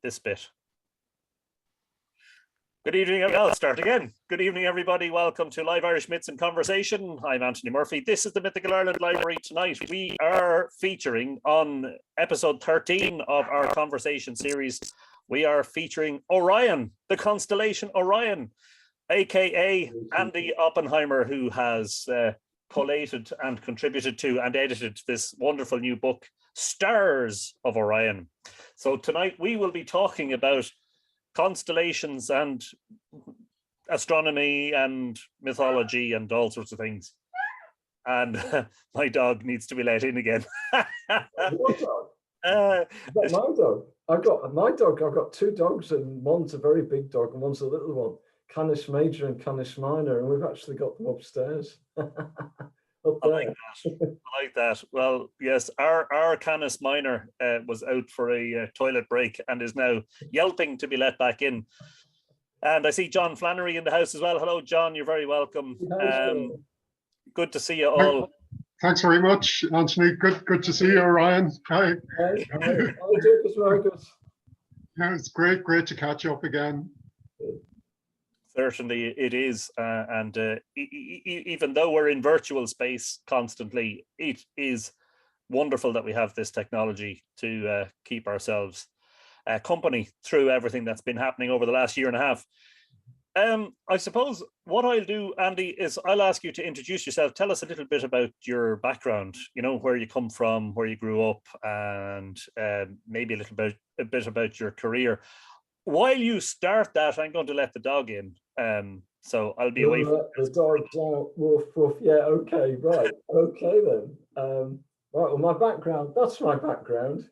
this bit. Good evening. I'll start again. Good evening, everybody. Welcome to Live Irish Myths in Conversation. I'm Anthony Murphy. This is the Mythical Ireland Library tonight. We are featuring on episode 13 of our conversation series. We are featuring Orion, the constellation Orion, aka Andy Oppenheimer, who has collated and contributed to and edited this wonderful new book, Stars of Orion. So tonight we will be talking about constellations and astronomy and mythology and all sorts of things. And my dog needs to be let in again. What dog? My dog. I've got two dogs, and one's a very big dog and one's a little one, Canis Major and Canis Minor, and we've actually got them upstairs. I like that. Well, yes, our Canis Minor was out for a toilet break and is now yelping to be let back in. And I see John Flannery in the house as well. Hello, John. You're very welcome. Good to see you all. Thanks very much, Anthony. Good to see you, Orion. Hi. Hi, Marcus. Yeah, it's great to catch up again. Certainly it is, and even though we're in virtual space constantly, it is wonderful that we have this technology to keep ourselves company through everything that's been happening over the last year and a half. I suppose what I'll do, Andy, is I'll ask you to introduce yourself. Tell us a little bit about your background, you know, where you come from, where you grew up, and maybe a bit about your career. While you start that, I'm going to let the dog in. So I'll be away from the dog's out. Woof, woof. Yeah, okay, right. Okay then. Right, well, my background, that's my background.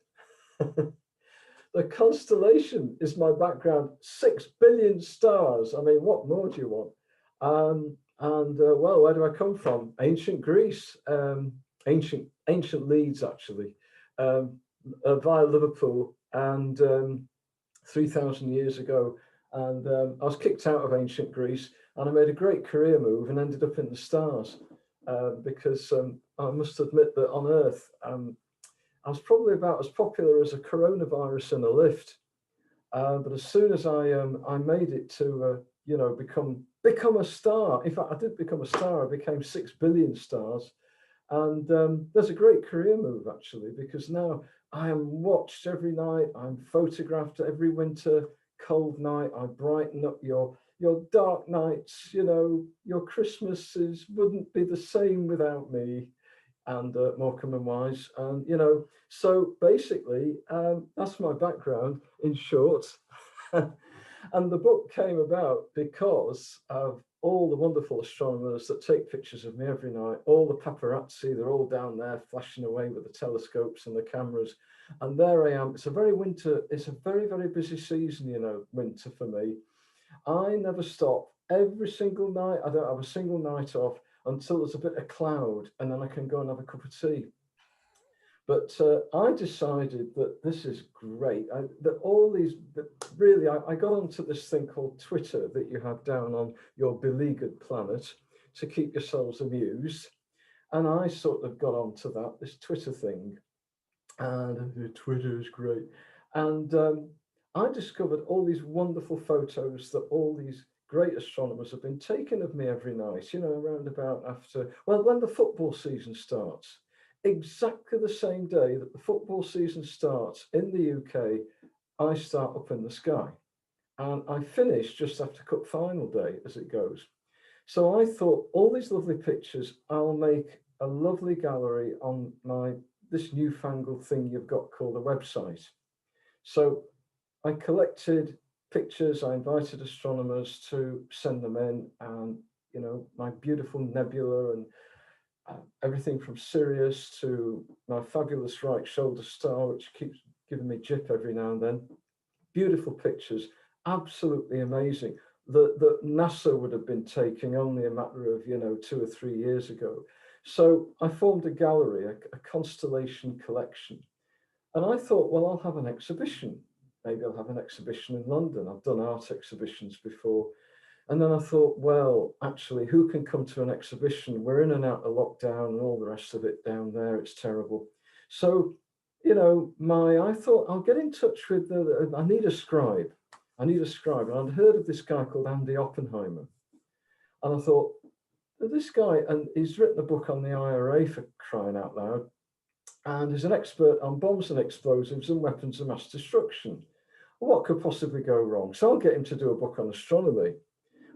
The constellation is my background. 6 billion stars. I mean, what more do you want? Well, where do I come from? Ancient Greece, ancient Leeds, actually, via Liverpool, and 3,000 years ago. And I was kicked out of ancient Greece, and I made a great career move and ended up in the stars because I must admit that on Earth, I was probably about as popular as a coronavirus in a lift. But as soon as I made it to become a star, in fact, I did become a star. I became 6 billion stars, and there's a great career move actually, because now I am watched every night. I'm photographed every winter cold night. I brighten up your dark nights. You know, your Christmases wouldn't be the same without me. And Morecambe and Wise, and you know, so basically that's my background in short. And the book came about because of all the wonderful astronomers that take pictures of me every night, all the paparazzi, they're all down there flashing away with the telescopes and the cameras, and there I am. It's a very, very busy season, you know, winter for me. I never stop. Every single night, I don't have a single night off until there's a bit of cloud, and then I can go and have a cup of tea. But I decided that this is great. I got onto this thing called Twitter that you have down on your beleaguered planet to keep yourselves amused. And I sort of got onto this Twitter thing, and Twitter is great. And I discovered all these wonderful photos that all these great astronomers have been taking of me every night, you know, around about when the football season starts. Exactly the same day that the football season starts in the UK, I start up in the sky. And I finish just after Cup final day as it goes. So I thought, all these lovely pictures, I'll make a lovely gallery on this newfangled thing you've got called a website. So I collected pictures. I invited astronomers to send them in, and you know, my beautiful nebula and everything from Sirius to my fabulous right shoulder star, which keeps giving me jip every now and then. Beautiful pictures, absolutely amazing, that NASA would have been taking only a matter of 2 or 3 years ago. So I formed a gallery, a constellation collection, and I thought, well, I'll have an exhibition. Maybe I'll have an exhibition in London. I've done art exhibitions before. And then I thought, well, actually, who can come to an exhibition? We're in and out of lockdown and all the rest of it down there. It's terrible. So you know, I thought I'll get in touch with I need a scribe. I need a scribe. And I'd heard of this guy called Andy Oppenheimer. And I thought, this guy, and he's written a book on the IRA, for crying out loud. And he's an expert on bombs and explosives and weapons of mass destruction. What could possibly go wrong? So I'll get him to do a book on astronomy.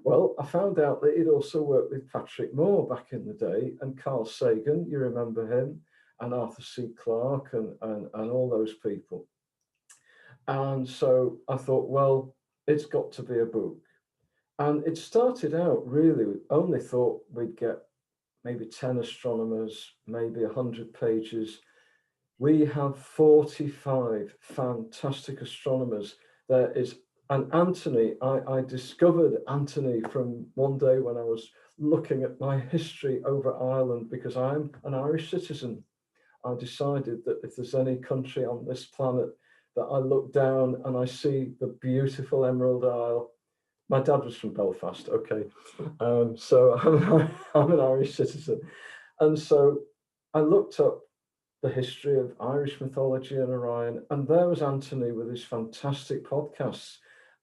Well, I found out that he'd also worked with Patrick Moore back in the day, and Carl Sagan, you remember him, and Arthur C. Clarke and all those people. And so I thought, well, it's got to be a book. And it started out really, we only thought we'd get maybe 10 astronomers, maybe 100 pages. We have 45 fantastic astronomers. There is, and Anthony, I discovered Anthony from one day when I was looking at my history over Ireland, because I'm an Irish citizen. I decided that if there's any country on this planet that I look down and I see the beautiful Emerald Isle. My dad was from Belfast, okay. So I'm an Irish citizen. And so I looked up the history of Irish mythology and Orion, and there was Anthony with his fantastic podcasts.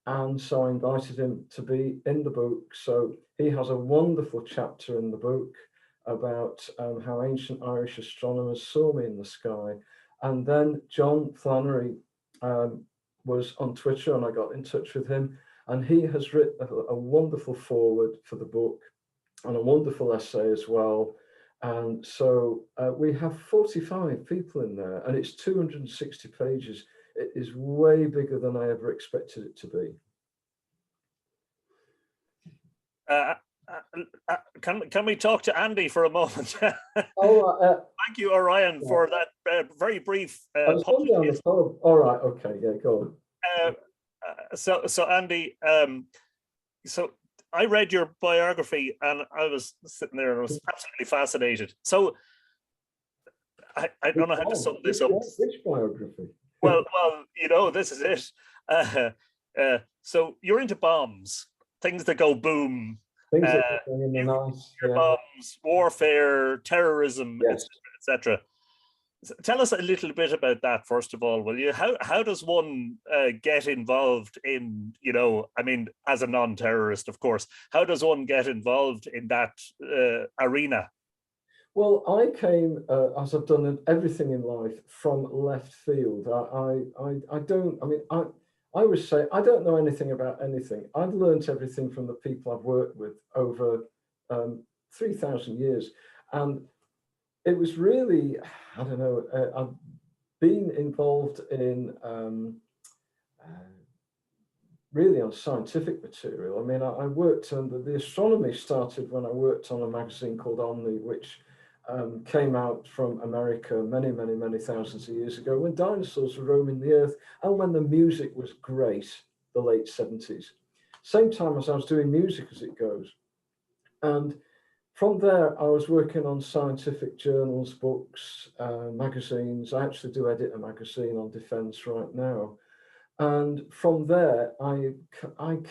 And so I invited him to be in the book. So he has a wonderful chapter in the book about how ancient Irish astronomers saw me in the sky. And then John Flannery was on Twitter, and I got in touch with him. And he has written a wonderful foreword for the book and a wonderful essay as well. And so we have 45 people in there, and it's 260 pages. It is way bigger than I ever expected it to be. Can we talk to Andy for a moment? Thank you, Orion, for that very brief. All right, okay, yeah, go on. So Andy, so I read your biography and I was sitting there and I was absolutely fascinated. So I don't know how to sum this up. Which biography? Well, you know, this is it. So you're into bombs, things that go boom. Things that go in the nice, bombs, warfare, terrorism, yes, etc. Tell us a little bit about that, first of all, will you? How does one get involved in, you know, I mean, as a non-terrorist, of course, how does one get involved in that arena? Well, I came, as I've done everything in life, from left field. I always say, I don't know anything about anything. I've learned everything from the people I've worked with over 3,000 years. And it was really, I don't know, I've been involved in really on scientific material. I mean, I worked on the astronomy started when I worked on a magazine called Omni, which came out from America many, many, many thousands of years ago when dinosaurs were roaming the earth and when the music was great, the late 70s. Same time as I was doing music as it goes. And from there, I was working on scientific journals, books, magazines. I actually do edit a magazine on defense right now. And from there, I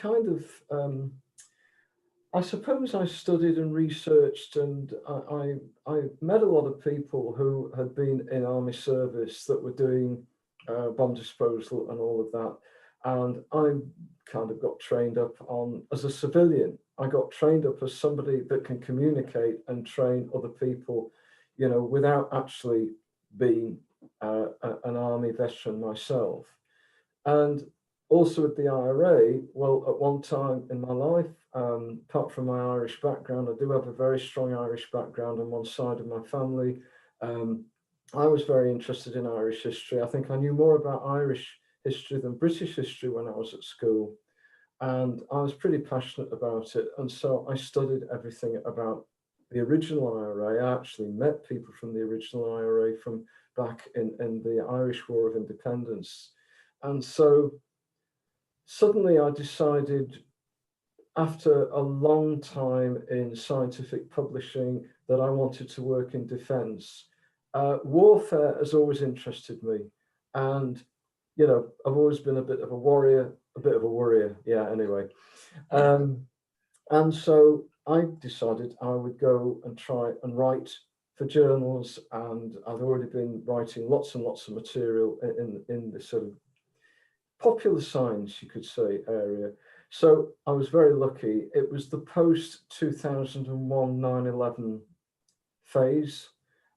kind of, I suppose I studied and researched, and I met a lot of people who had been in army service that were doing bomb disposal and all of that. And I kind of got trained up on, as a civilian, I got trained up as somebody that can communicate and train other people, you know, without actually being an army veteran myself. And also with the IRA, well, at one time in my life, apart from my Irish background, I do have a very strong Irish background on one side of my family. I was very interested in Irish history. I think I knew more about Irish history than British history when I was at school. And I was pretty passionate about it. And so I studied everything about the original IRA. I actually met people from the original IRA from back in the Irish War of Independence. And so suddenly I decided, after a long time in scientific publishing, that I wanted to work in defense. Warfare has always interested me. And, you know, I've always been a bit of a worrier, yeah, anyway. And so I decided I would go and try and write for journals, and I'd already been writing lots and lots of material in the sort of popular science, you could say, area. So I was very lucky. It was the post 2001 9/11 phase.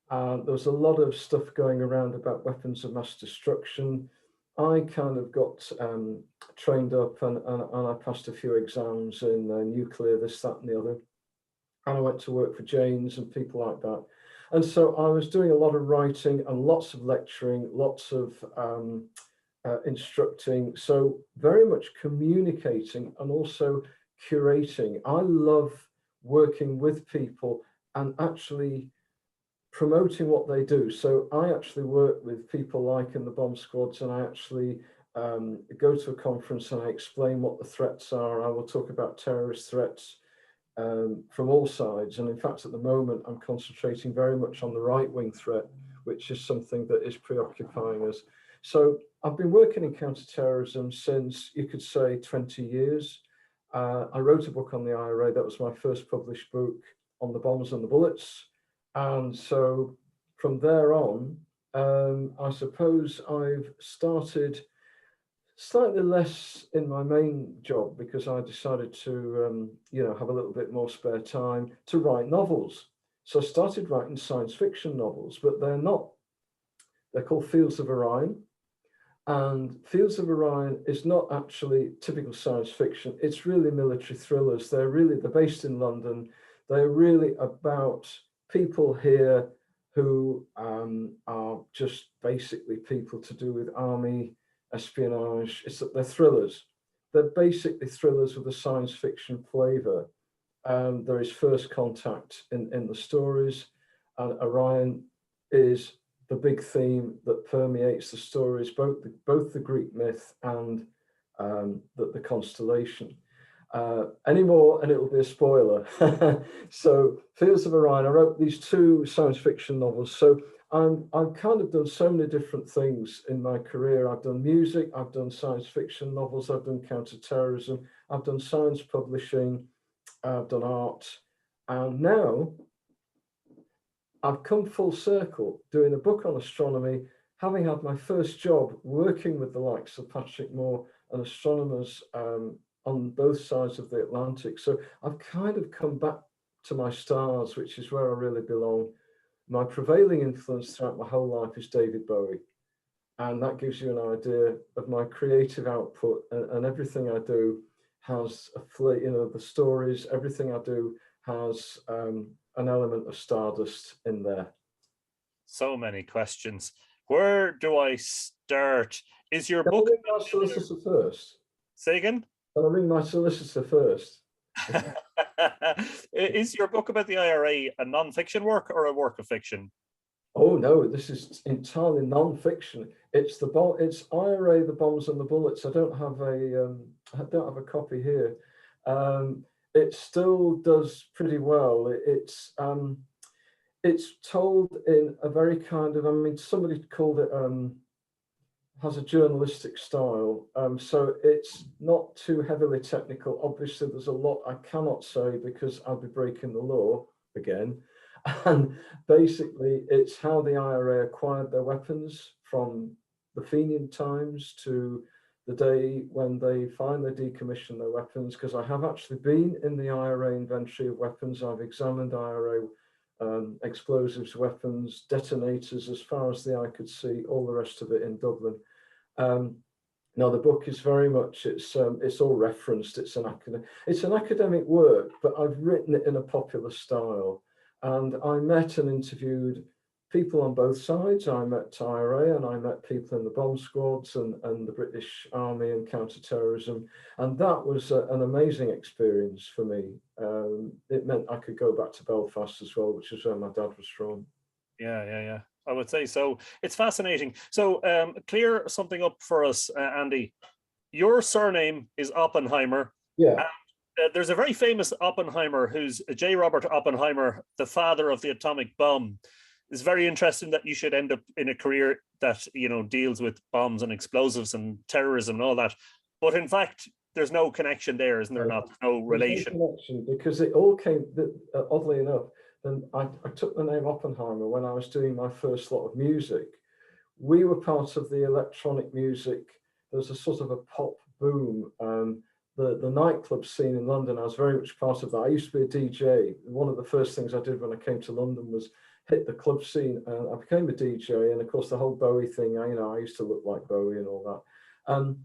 There was a lot of stuff going around about weapons of mass destruction. I kind of got trained up, and I passed a few exams in nuclear, this, that, and the other. And I went to work for Janes and people like that. And so I was doing a lot of writing and lots of lecturing, lots of instructing. So very much communicating and also curating. I love working with people and actually promoting what they do. So I actually work with people like in the bomb squads, and I actually go to a conference and I explain what the threats are. I will talk about terrorist threats from all sides. And in fact, at the moment, I'm concentrating very much on the right-wing threat, which is something that is preoccupying us. So I've been working in counterterrorism since, you could say, 20 years. I wrote a book on the IRA. That was my first published book on the bombs and the bullets. And so from there on, I suppose I've started slightly less in my main job because I decided to, have a little bit more spare time to write novels. So I started writing science fiction novels, but they're called Fields of Orion. And Fields of Orion is not actually typical science fiction. It's really military thrillers. They're based in London. They're really about people here who are just basically people to do with army, espionage. They're thrillers. They're basically thrillers with a science fiction flavor. There is first contact in the stories, and Orion is the big theme that permeates the stories, both the Greek myth and the constellation. Any more and it'll be a spoiler. So Fields of Orion, I wrote these 2 science fiction novels. So I've kind of done so many different things in my career. I've done music, I've done science fiction novels, I've done counterterrorism, I've done science publishing, I've done art, and now I've come full circle doing a book on astronomy, having had my first job working with the likes of Patrick Moore and astronomers on both sides of the Atlantic. So I've kind of come back to my stars, which is where I really belong. My prevailing influence throughout my whole life is David Bowie. And that gives you an idea of my creative output, and everything I do has the stories, everything I do has an element of stardust in there. So many questions. Where do I start? Is your book? Can I ring my solicitor first? Say again? Can I ring my solicitor first? Is your book about the IRA a non-fiction work or a work of fiction? Oh no, this is entirely non-fiction. It's IRA, the bombs and the bullets. I don't have a copy here. It still does pretty well. It's told in a very kind of, somebody called it has a journalistic style. So it's not too heavily technical. Obviously, there's a lot I cannot say because I'll be breaking the law again. And basically, it's how the IRA acquired their weapons from the Fenian times to the day when they finally decommissioned their weapons, because I have actually been in the IRA inventory of weapons. I've examined IRA explosives, weapons, detonators, as far as the eye could see, all the rest of it in Dublin. Now the book is very much, it's all referenced, it's an academic work, but I've written it in a popular style. And I met and interviewed people on both sides. I met IRA and I met people in the bomb squads and the British Army and counterterrorism. And that was an amazing experience for me. It meant I could go back to Belfast as well, which is where my dad was from. Yeah. I would say so. It's fascinating. So clear something up for us, Andy. Your surname is Oppenheimer. Yeah. There's a very famous Oppenheimer who's J. Robert Oppenheimer, the father of the atomic bomb. It's very interesting that you should end up in a career that, deals with bombs and explosives and terrorism and all that. But in fact, there's no connection there, isn't there? No relation. No connection, because it all came, oddly enough, and I took the name Oppenheimer when I was doing my first lot of music. We were part of the electronic music. There was a sort of a pop boom. The nightclub scene in London, I was very much part of that. I used to be a DJ. One of the first things I did when I came to London was hit the club scene. I became a DJ, and of course the whole Bowie thing, I used to look like Bowie and all that.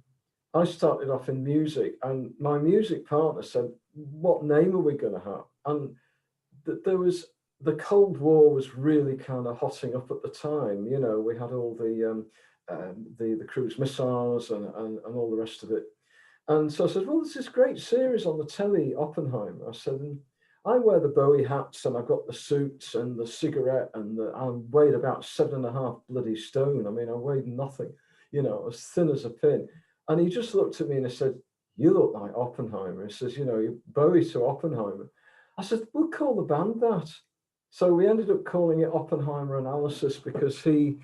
I started off in music, and my music partner said, what name are we going to have? And there was, the Cold War was really kind of hotting up at the time. We had all the cruise missiles and all the rest of it. And so I said, well, there's this great series on the telly, Oppenheimer. I said, and I wear the Bowie hats, and I've got the suits and the cigarette, and I weighed about 7.5 bloody stone. I mean, I weighed nothing, as thin as a pin. And he just looked at me and he said, you look like Oppenheimer. He says, you're Bowie to Oppenheimer. I said, we'll call the band that. So we ended up calling it Oppenheimer Analysis because he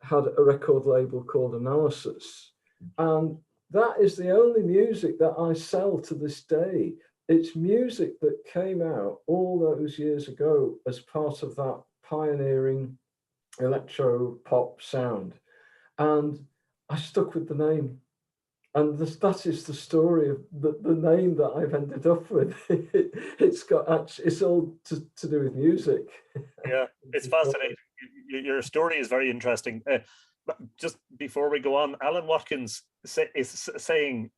had a record label called Analysis. And that is the only music that I sell to this day. It's music that came out all those years ago as part of that pioneering electro pop sound. And I stuck with the name. And that is the story of the name that I've ended up with. It's all to do with music. Yeah, it's fascinating. Your story is very interesting. Just before we go on, Alan Watkins is saying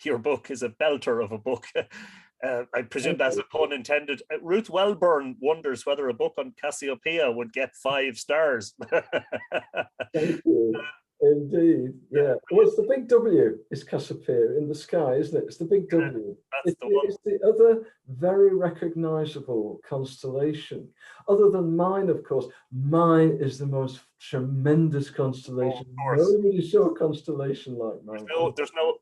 your book is a belter of a book. I presume that's a pun intended. Ruth Welburn wonders whether a book on Cassiopeia would get 5 stars. Thank you. Indeed, yeah. Well, it's the big W is Cassiopeia in the sky, isn't it? It's the big W. That's the one. It's the other very recognizable constellation. Other than mine, of course. Mine is the most tremendous constellation. Nobody saw a constellation like mine.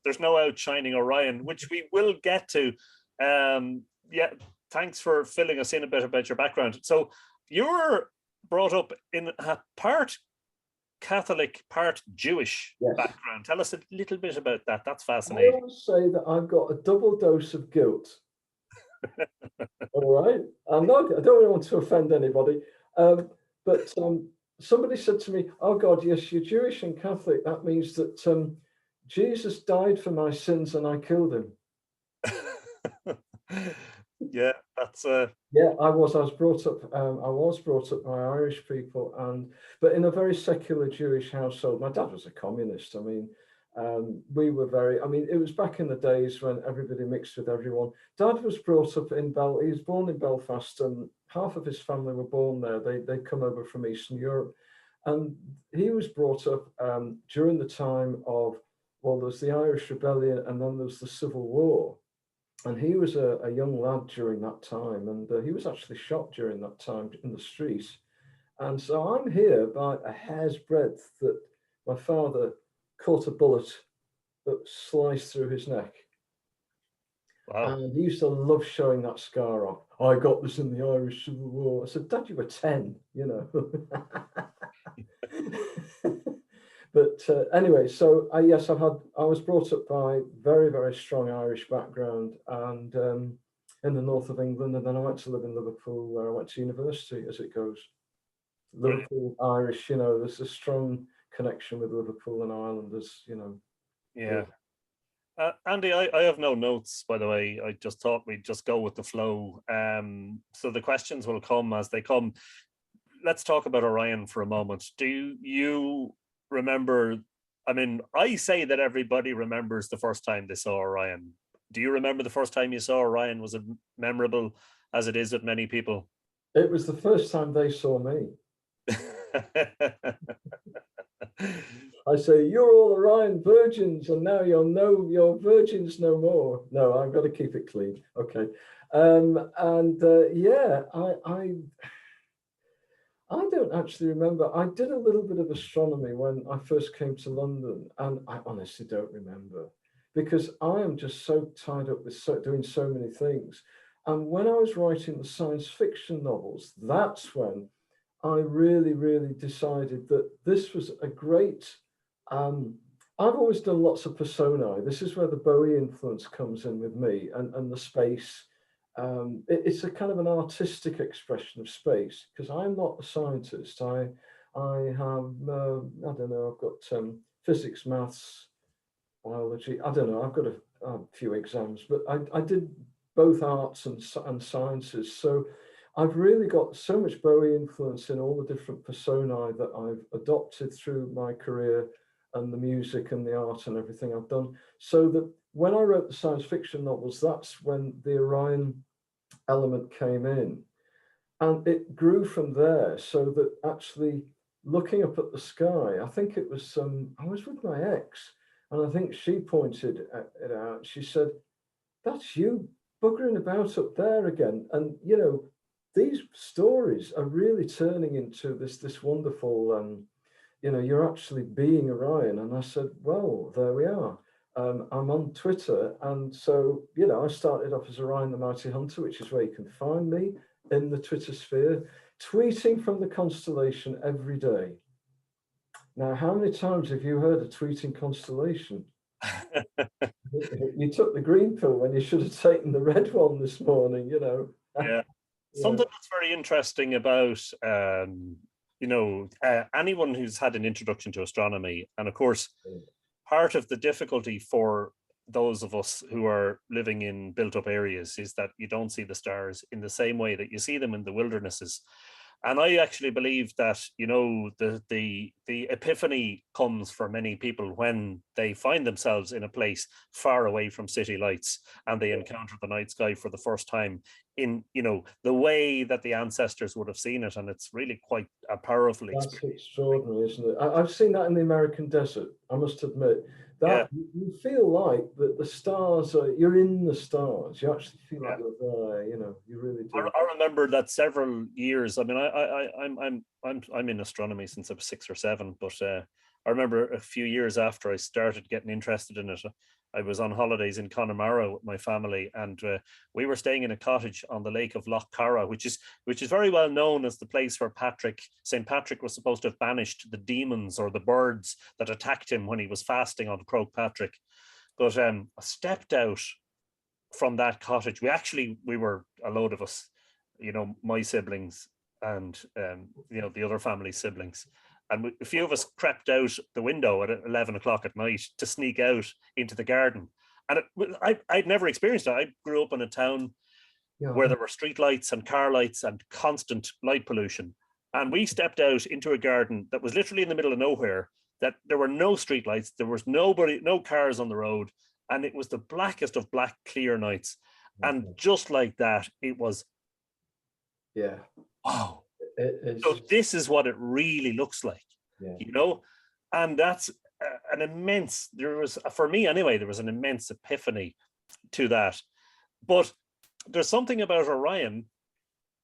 There's no outshining Orion, which we will get to. Yeah, thanks for filling us in a bit about your background. So you're brought up in a part Catholic, part Jewish background. Tell us a little bit about that. That's fascinating. I always say that I've got a double dose of guilt. All right. I don't want to offend anybody. But somebody said to me, oh God, yes, you're Jewish and Catholic. That means that Jesus died for my sins and I killed him. Yeah, that's yeah, I was brought up by Irish people, but in a very secular Jewish household. My dad was a communist. I mean, we were it was back in the days when everybody mixed with everyone. Dad was brought up in he was born in Belfast, and half of his family were born there. They'd come over from Eastern Europe, and he was brought up during the time of, well, there's the Irish Rebellion, and then there's the Civil War. And he was a young lad during that time, and he was actually shot during that time in the street. And so I'm here by a hair's breadth that my father caught a bullet that sliced through his neck. Wow. And he used to love showing that scar off. I got this in the Irish Civil War. I said, Dad, you were 10, But anyway, so I was brought up by very, very strong Irish background, and in the north of England, and then I went to live in Liverpool, where I went to university, as it goes. Liverpool Irish, there's a strong connection with Liverpool and Ireland, Yeah. Andy, I have no notes, by the way. I just thought we'd just go with the flow. So the questions will come as they come. Let's talk about Orion for a moment. Do you remember? I mean, I say that everybody remembers the first time they saw Orion. Do you remember the first time you saw Orion? Was it memorable as it is with many people? It was the first time they saw me. I say, you're all Orion virgins, and now you're virgins no more. No, I've got to keep it clean. Okay. I don't actually remember. I did a little bit of astronomy when I first came to London, and I honestly don't remember, because I am just so tied up with doing so many things. And when I was writing the science fiction novels, that's when I really, really decided that this was a great, I've always done lots of personae. This is where the Bowie influence comes in with me, and the space it's a kind of an artistic expression of space, because I'm not a scientist. I have I don't know. I've got physics, maths, biology. I don't know. I've got a few exams, but I did both arts and sciences. So I've really got so much Bowie influence in all the different personae that I've adopted through my career, and the music and the art and everything I've done. So that when I wrote the science fiction novels, that's when the Orion element came in. And it grew from there, so that actually looking up at the sky, I think it was I was with my ex, and I think she pointed it out. She said, "That's you buggering about up there again." And you know, these stories are really turning into this wonderful, you know, you're actually being Orion. And I said, well, there we are. I'm on Twitter, and so you know, I started off as Orion the Mighty Hunter, which is where you can find me in the Twitter sphere, tweeting from the constellation every day. Now, how many times have you heard a tweeting constellation? You took the green pill when you should have taken the red one this morning, you know. Yeah. Something that's very interesting about, you know, anyone who's had an introduction to astronomy, and of course, part of the difficulty for those of us who are living in built-up areas is that you don't see the stars in the same way that you see them in the wildernesses. And I actually believe that, you know, the epiphany comes for many people when they find themselves in a place far away from city lights, and they encounter the night sky for the first time in, you know, the way that the ancestors would have seen it. And it's really quite a powerful experience. That's extraordinary, isn't it? I've seen that in the American desert, I must admit. That you feel like that the stars are, you're in the stars. You actually feel like you're there, you know, you really do. I remember that several years. I mean, I'm in astronomy since I was 6 or 7, but I remember a few years after I started getting interested in it, I was on holidays in Connemara with my family, and we were staying in a cottage on the lake of Loch Carra, which is very well known as the place where St. Patrick was supposed to have banished the demons or the birds that attacked him when he was fasting on Croagh Patrick. But I stepped out from that cottage. We were a load of us, you know, my siblings and you know, the other family siblings, and a few of us crept out the window at 11 o'clock at night to sneak out into the garden. And I'd never experienced it. I grew up in a town where there were street lights and car lights and constant light pollution, and we stepped out into a garden that was literally in the middle of nowhere, that there were no street lights, there was nobody, no cars on the road, and it was the blackest of black, clear nights. And just like that, it was, wow. So this is what it really looks like, you know? And that's an immense, for me anyway, there was an immense epiphany to that. But there's something about Orion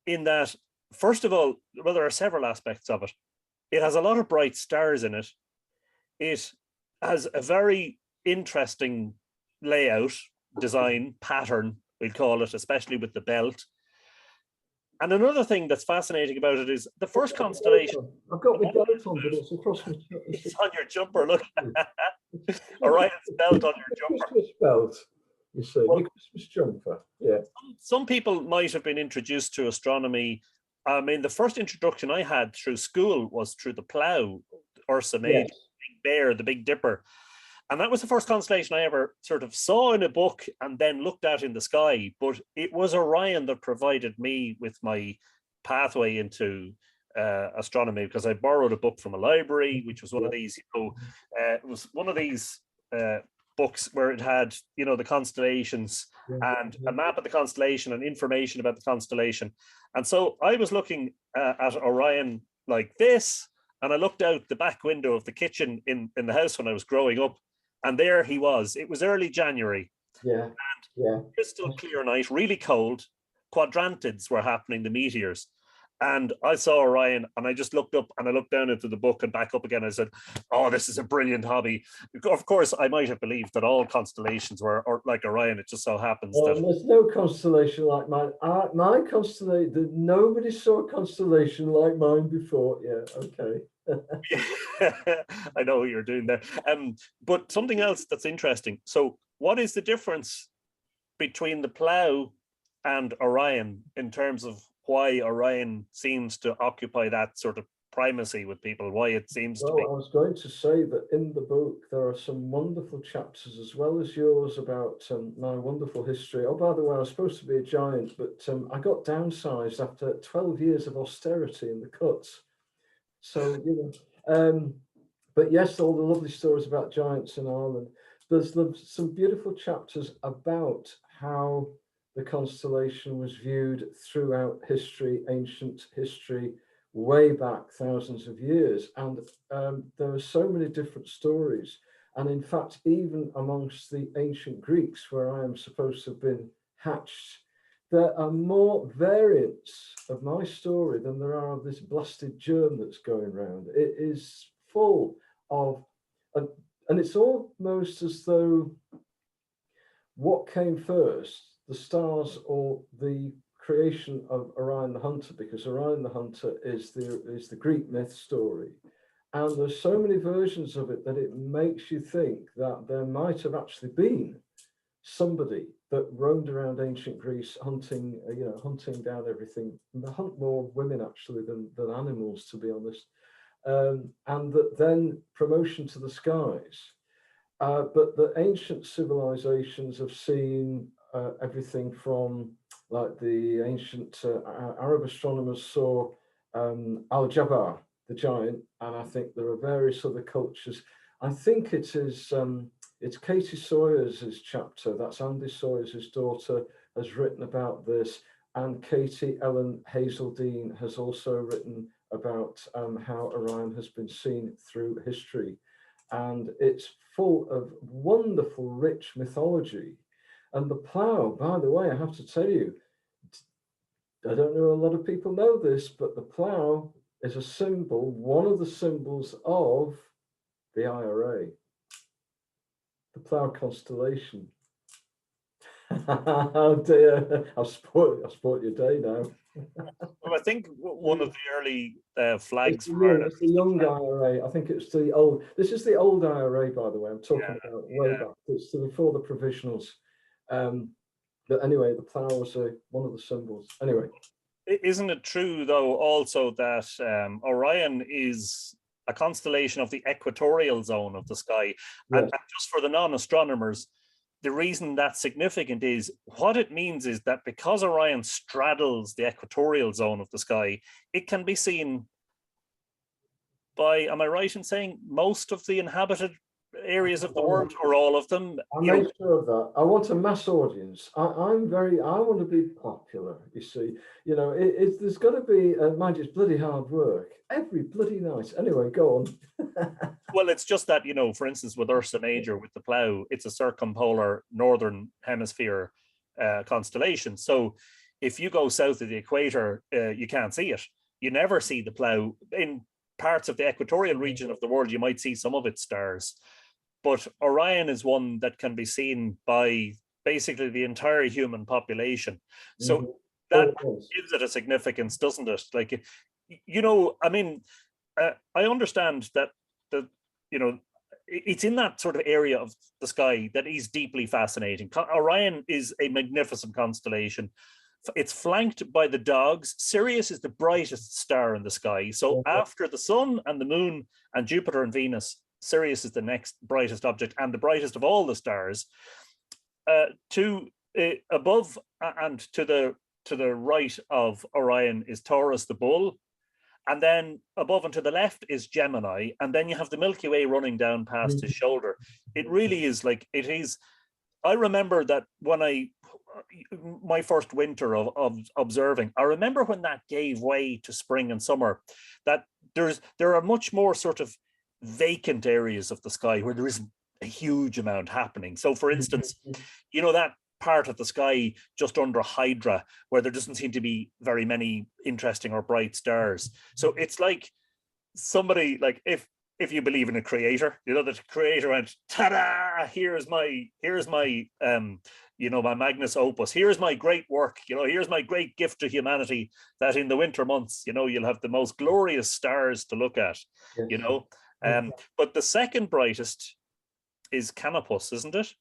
in that, first of all, well, there are several aspects of it. It has a lot of bright stars in it. It has a very interesting layout, design, pattern, we'll call it, especially with the belt. And another thing that's fascinating about it is the first constellation. I've got my belt on, but it's across my. It's on your jumper. Look, Orion's belt on your jumper. Christmas belt. You see, well, your Christmas jumper. Yeah. Some people might have been introduced to astronomy. I mean, the first introduction I had through school was through the plough. Ursa made, Big Bear, the Big Dipper. And that was the first constellation I ever sort of saw in a book and then looked at in the sky. But it was Orion that provided me with my pathway into astronomy, because I borrowed a book from a library, which was one of these, you know, it was one of these books where it had, you know, the constellations and a map of the constellation and information about the constellation. And so I was looking at Orion like this, and I looked out the back window of the kitchen in the house when I was growing up, and there he was. It was early January. Crystal clear night, really cold. Quadrantids were happening, the meteors. And I saw Orion, and I just looked up and I looked down into the book and back up again. I said, oh, this is a brilliant hobby. Of course, I might have believed that all constellations were like Orion. It just so happens that there's no constellation like mine. My constellation, nobody saw a constellation like mine before. Yeah, okay. I know what you're doing there. But something else that's interesting. So what is the difference between the plough and Orion in terms of why Orion seems to occupy that sort of primacy with people, why it seems to be. Well, I was going to say that in the book, there are some wonderful chapters, as well as yours, about my wonderful history. Oh, by the way, I was supposed to be a giant, but I got downsized after 12 years of austerity in the cuts. So, you know, but yes, all the lovely stories about giants in Ireland. There's some beautiful chapters about how the constellation was viewed throughout history, ancient history, way back thousands of years. And there are so many different stories. And in fact, even amongst the ancient Greeks, where I am supposed to have been hatched, there are more variants of my story than there are of this blasted germ that's going around. It is full of, and it's almost as though what came first, the stars or the creation of Orion the Hunter, because Orion the Hunter is the Greek myth story. And there's so many versions of it that it makes you think that there might have actually been somebody that roamed around ancient Greece hunting, hunting down everything. And they hunt more women actually than animals, to be honest. And that then promotion to the skies. But the ancient civilizations have seen everything from, like, the ancient Arab astronomers saw Al-Jabbar, the giant, and I think there are various other cultures. I think it is it's Katie Sawyer's chapter, that's Andy Sawyer's daughter, has written about this, and Katie Ellen Hazeldine has also written about how Orion has been seen through history. And it's full of wonderful, rich mythology. And the plough, by the way, I have to tell you, I don't know a lot of people know this, but the plough is a symbol, one of the symbols of the IRA, the plough constellation. Oh dear, I've spoilt your day now. Well, I think one of the early flags it's the young IRA. I think it's the old. This is the old IRA, by the way. I'm talking about way back. It's before the provisionals. But anyway, the plough was one of the symbols. Anyway, isn't it true though also that Orion is a constellation of the equatorial zone of the sky? Yes. And just for the non-astronomers, the reason that's significant is what it means is that because Orion straddles the equatorial zone of the sky, it can be seen by, am I right in saying, most of the inhabited areas of the world, or all of them? I made sure of that. I want a mass audience. I want to be popular, you see. You know, there's got to be, mind you, it's bloody hard work. Every bloody night. Anyway, go on. Well, it's just that, you know, for instance, with Ursa Major, with the plough, it's a circumpolar northern hemisphere constellation. So if you go south of the equator, you can't see it. You never see the plough. In parts of the equatorial region of the world, you might see some of its stars. But Orion is one that can be seen by basically the entire human population. So that gives it a significance, doesn't it? Like, you know, I mean, I understand that you know, it's in that sort of area of the sky that is deeply fascinating. Orion is a magnificent constellation. It's flanked by the dogs. Sirius is the brightest star in the sky. So after the sun and the moon and Jupiter and Venus, Sirius is the next brightest object and the brightest of all the stars. Above and to the right of Orion is Taurus the bull. And then above and to the left is Gemini. And then you have the Milky Way running down past his shoulder. It really is like, it is. I remember that when my first winter of observing, I remember when that gave way to spring and summer, that there are much more sort of vacant areas of the sky where there isn't a huge amount happening. So for instance, you know, that part of the sky just under Hydra, where there doesn't seem to be very many interesting or bright stars. So it's like somebody, like if you believe in a creator, you know, the creator went, ta-da, here's my you know, my magnus opus, here's my great work, you know, here's my great gift to humanity, that in the winter months, you know, you'll have the most glorious stars to look at, you know. But the second brightest is Canopus, isn't it?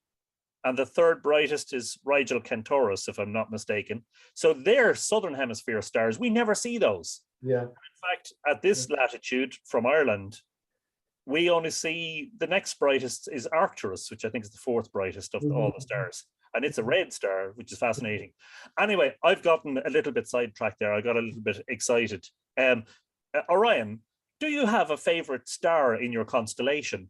and the third brightest is Rigel Centaurus, if I'm not mistaken. So they're southern hemisphere stars. We never see those. Yeah. In fact, at this latitude from Ireland, we only see the next brightest is Arcturus, which I think is the fourth brightest of all the stars. And it's a red star, which is fascinating. Anyway, I've gotten a little bit sidetracked there. I got a little bit excited. Orion, do you have a favorite star in your constellation?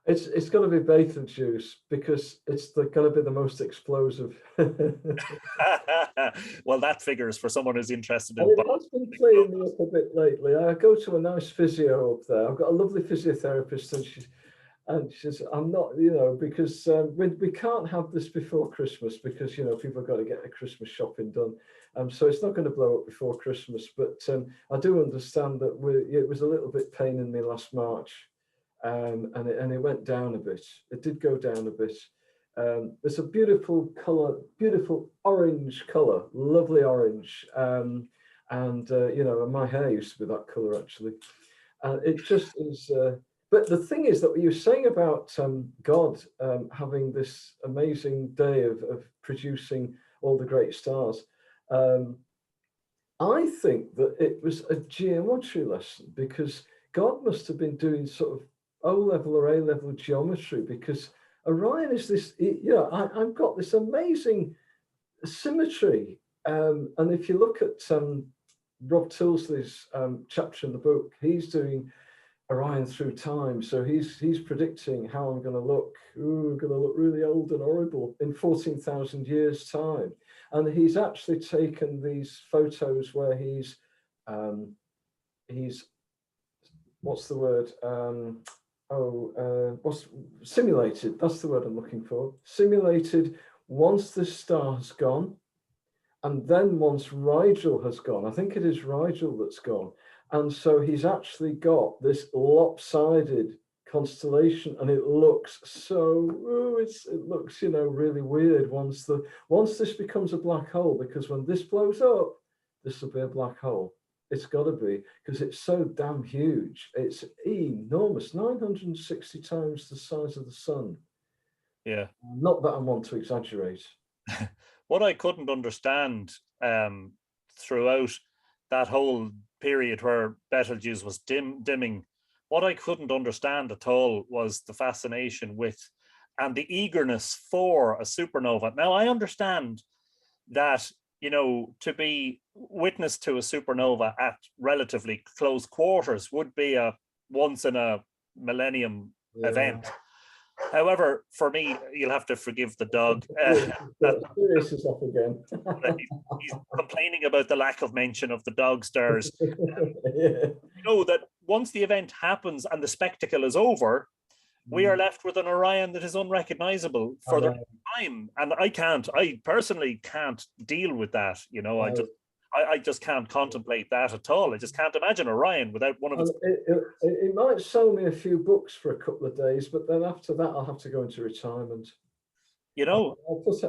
It's going to be Betelgeuse because it's going to be the most explosive. Well, that figures for someone who's interested in. And it has been playing me up a bit lately. I go to a nice physio up there. I've got a lovely physiotherapist, and she says, I'm not, because we can't have this before Christmas because, people have got to get their Christmas shopping done. So it's not going to blow up before Christmas. But I do understand that it was a little bit paining me last March. And it went down a bit. It did go down a bit. It's a beautiful color, beautiful orange color, lovely orange. And my hair used to be that color actually. And it just is. But the thing is that what you're saying about God having this amazing day of producing all the great stars. I think that it was a geometry lesson because God must have been doing sort of O-level or A-level geometry because Orion is this, I've got this amazing symmetry. And if you look at Rob Tilsley's chapter in the book, he's doing Orion through time. So he's predicting how I'm going to look. Ooh, I'm going to look really old and horrible in 14,000 years' time. And he's actually taken these photos where he's what's the word? What's simulated? That's the word I'm looking for. Simulated once the star's gone, and then once Rigel has gone. I think it is Rigel that's gone, and so he's actually got this lopsided constellation, and it looks so. It looks really weird once this becomes a black hole, because when this blows up, this will be a black hole. It's got to be, because it's so damn huge. It's enormous, 960 times the size of the sun. Yeah. Not that I want to exaggerate. What I couldn't understand throughout that whole period where Betelgeuse was dimming, what I couldn't understand at all was the fascination with and the eagerness for a supernova. Now, I understand that to be witness to a supernova at relatively close quarters would be a once in a millennium event. However, for me, you'll have to forgive the dog. Sirius is off again. He's complaining about the lack of mention of the dog stars. That once the event happens and the spectacle is over, we are left with an Orion that is unrecognizable for the time. And I personally can't deal with that. I just can't contemplate that at all. I just can't imagine Orion without one of its... It might sell me a few books for a couple of days, but then after that, I'll have to go into retirement. I'll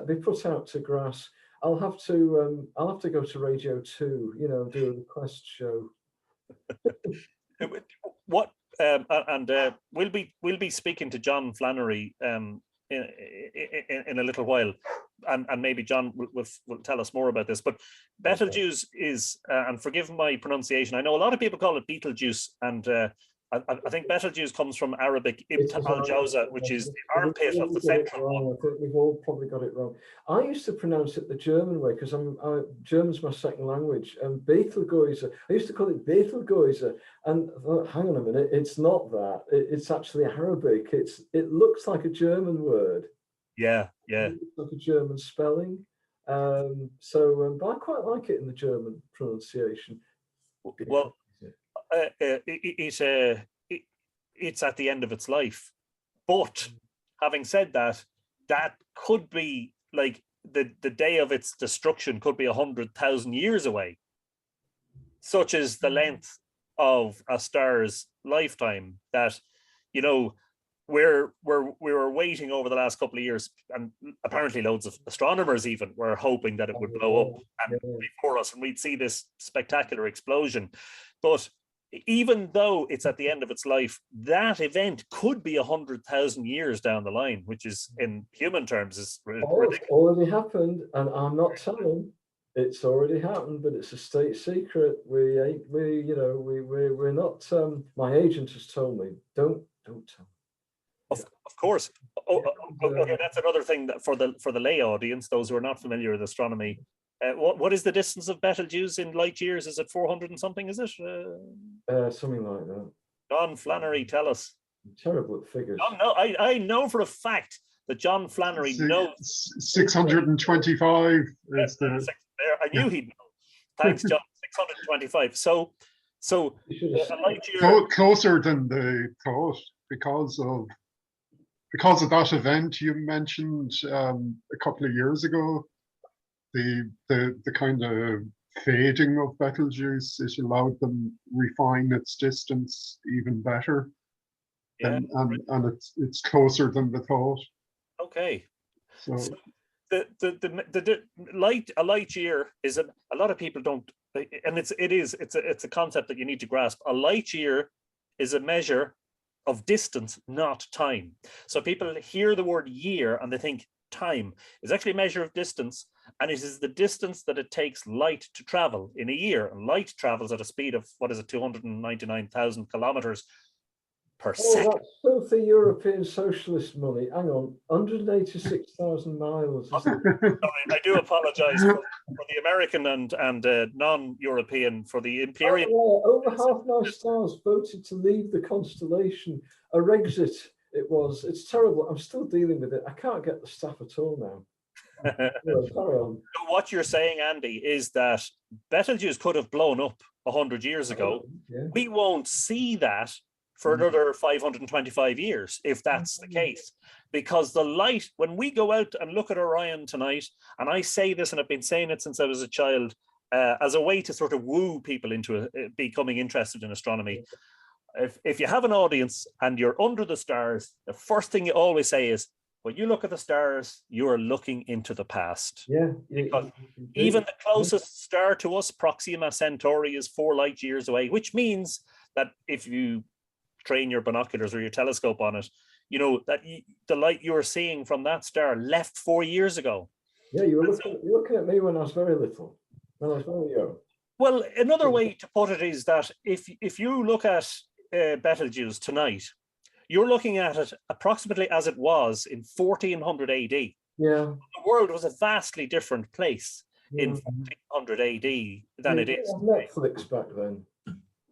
be put out to grass. I'll have to go to Radio 2, do a request show. What we'll be speaking to John Flannery in a little while, and maybe John will tell us more about this. But Betelgeuse is, and forgive my pronunciation, I know a lot of people call it Betelgeuse, and I think Betelgeuse comes from Arabic Ibt al-Jawza, which is the armpit of the central one. I think we've all probably got it wrong. I used to pronounce it the German way because German's my second language. And Betelgeuse, I used to call it Betelgeuse. And I thought, hang on a minute, it's not that. It's actually Arabic. It looks like a German word. Yeah. It looks like a German spelling. But I quite like it in the German pronunciation. Well, it's at the end of its life, but having said that, that could be like the day of its destruction could be 100,000 years away. Such is the length of a star's lifetime that we were waiting over the last couple of years, and apparently loads of astronomers even were hoping that it would blow up and before us, and we'd see this spectacular explosion. But even though it's at the end of its life, that event could be 100,000 years down the line, which is in human terms is ridiculous. It's already happened, and I'm not telling. It's already happened, but it's a state secret. We're not. My agent has told me, don't tell. Of course. Okay, that's another thing that for the lay audience, those who are not familiar with astronomy. What is the distance of Betelgeuse in light years? Is it 400 and something? Is it? Something like that. John Flannery, tell us. I'm terrible at figures. John, no, I know for a fact that John Flannery knows. 625 is the. I knew he'd know. Thanks, John. 625. So a light year closer than they thought because of that event you mentioned a couple of years ago. The kind of fading of Betelgeuse, it allowed them refine its distance even better. Yeah, and it's closer than they thought. Okay. So the a light year is a lot of people don't, and it's a concept that you need to grasp. A light year is a measure of distance, not time. So people hear the word year and they think time. Is actually a measure of distance, and it is the distance that it takes light to travel in a year. And light travels at a speed of, what is it, 299,000 kilometers per second. That's filthy European socialist money. Hang on, 186,000 miles. Sorry, I do apologize for the American and non-European, for the imperial. Over half my stars voted to leave the constellation. A Rexit it was. It's terrible. I'm still dealing with it. I can't get the staff at all now. Carry on. So what you're saying, Andy, is that Betelgeuse could have blown up 100 years ago. Yeah. We won't see that for another 525 years, if that's the case. Because the light, when we go out and look at Orion tonight, and I say this, and I've been saying it since I was a child, as a way to sort of woo people into becoming interested in astronomy. If you have an audience and you're under the stars, the first thing you always say is, when you look at the stars, you are looking into the past. Yeah. Because even the closest star to us, Proxima Centauri, is 4 light years away, which means that if you train your binoculars or your telescope on it, you know that the light you're seeing from that star left 4 years ago. Yeah, you were looking at me when I was very little, when I was very young. Well, another way to put it is that if you look at Betelgeuse tonight, you're looking at it approximately as it was in 1400 AD. Yeah. The world was a vastly different place in 1400 AD than it is. Netflix back then.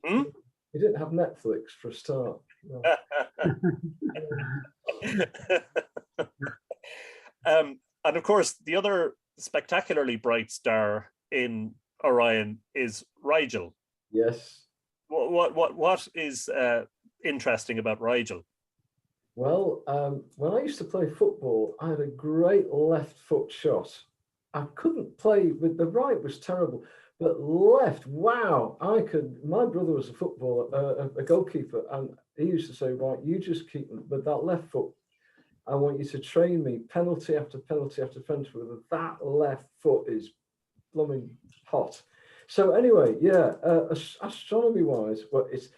You didn't have Netflix for a start. No. And of course, the other spectacularly bright star in Orion is Rigel. Yes. What is interesting about Rigel? Well, when I used to play football, I had a great left foot shot. I couldn't play with the right, was terrible, but left, wow, I could. My brother was a footballer, a goalkeeper, and he used to say, right, you just keep with that left foot. I want you to train me penalty after penalty after penalty with that left foot is blooming hot. So anyway, yeah, astronomy-wise, well, it's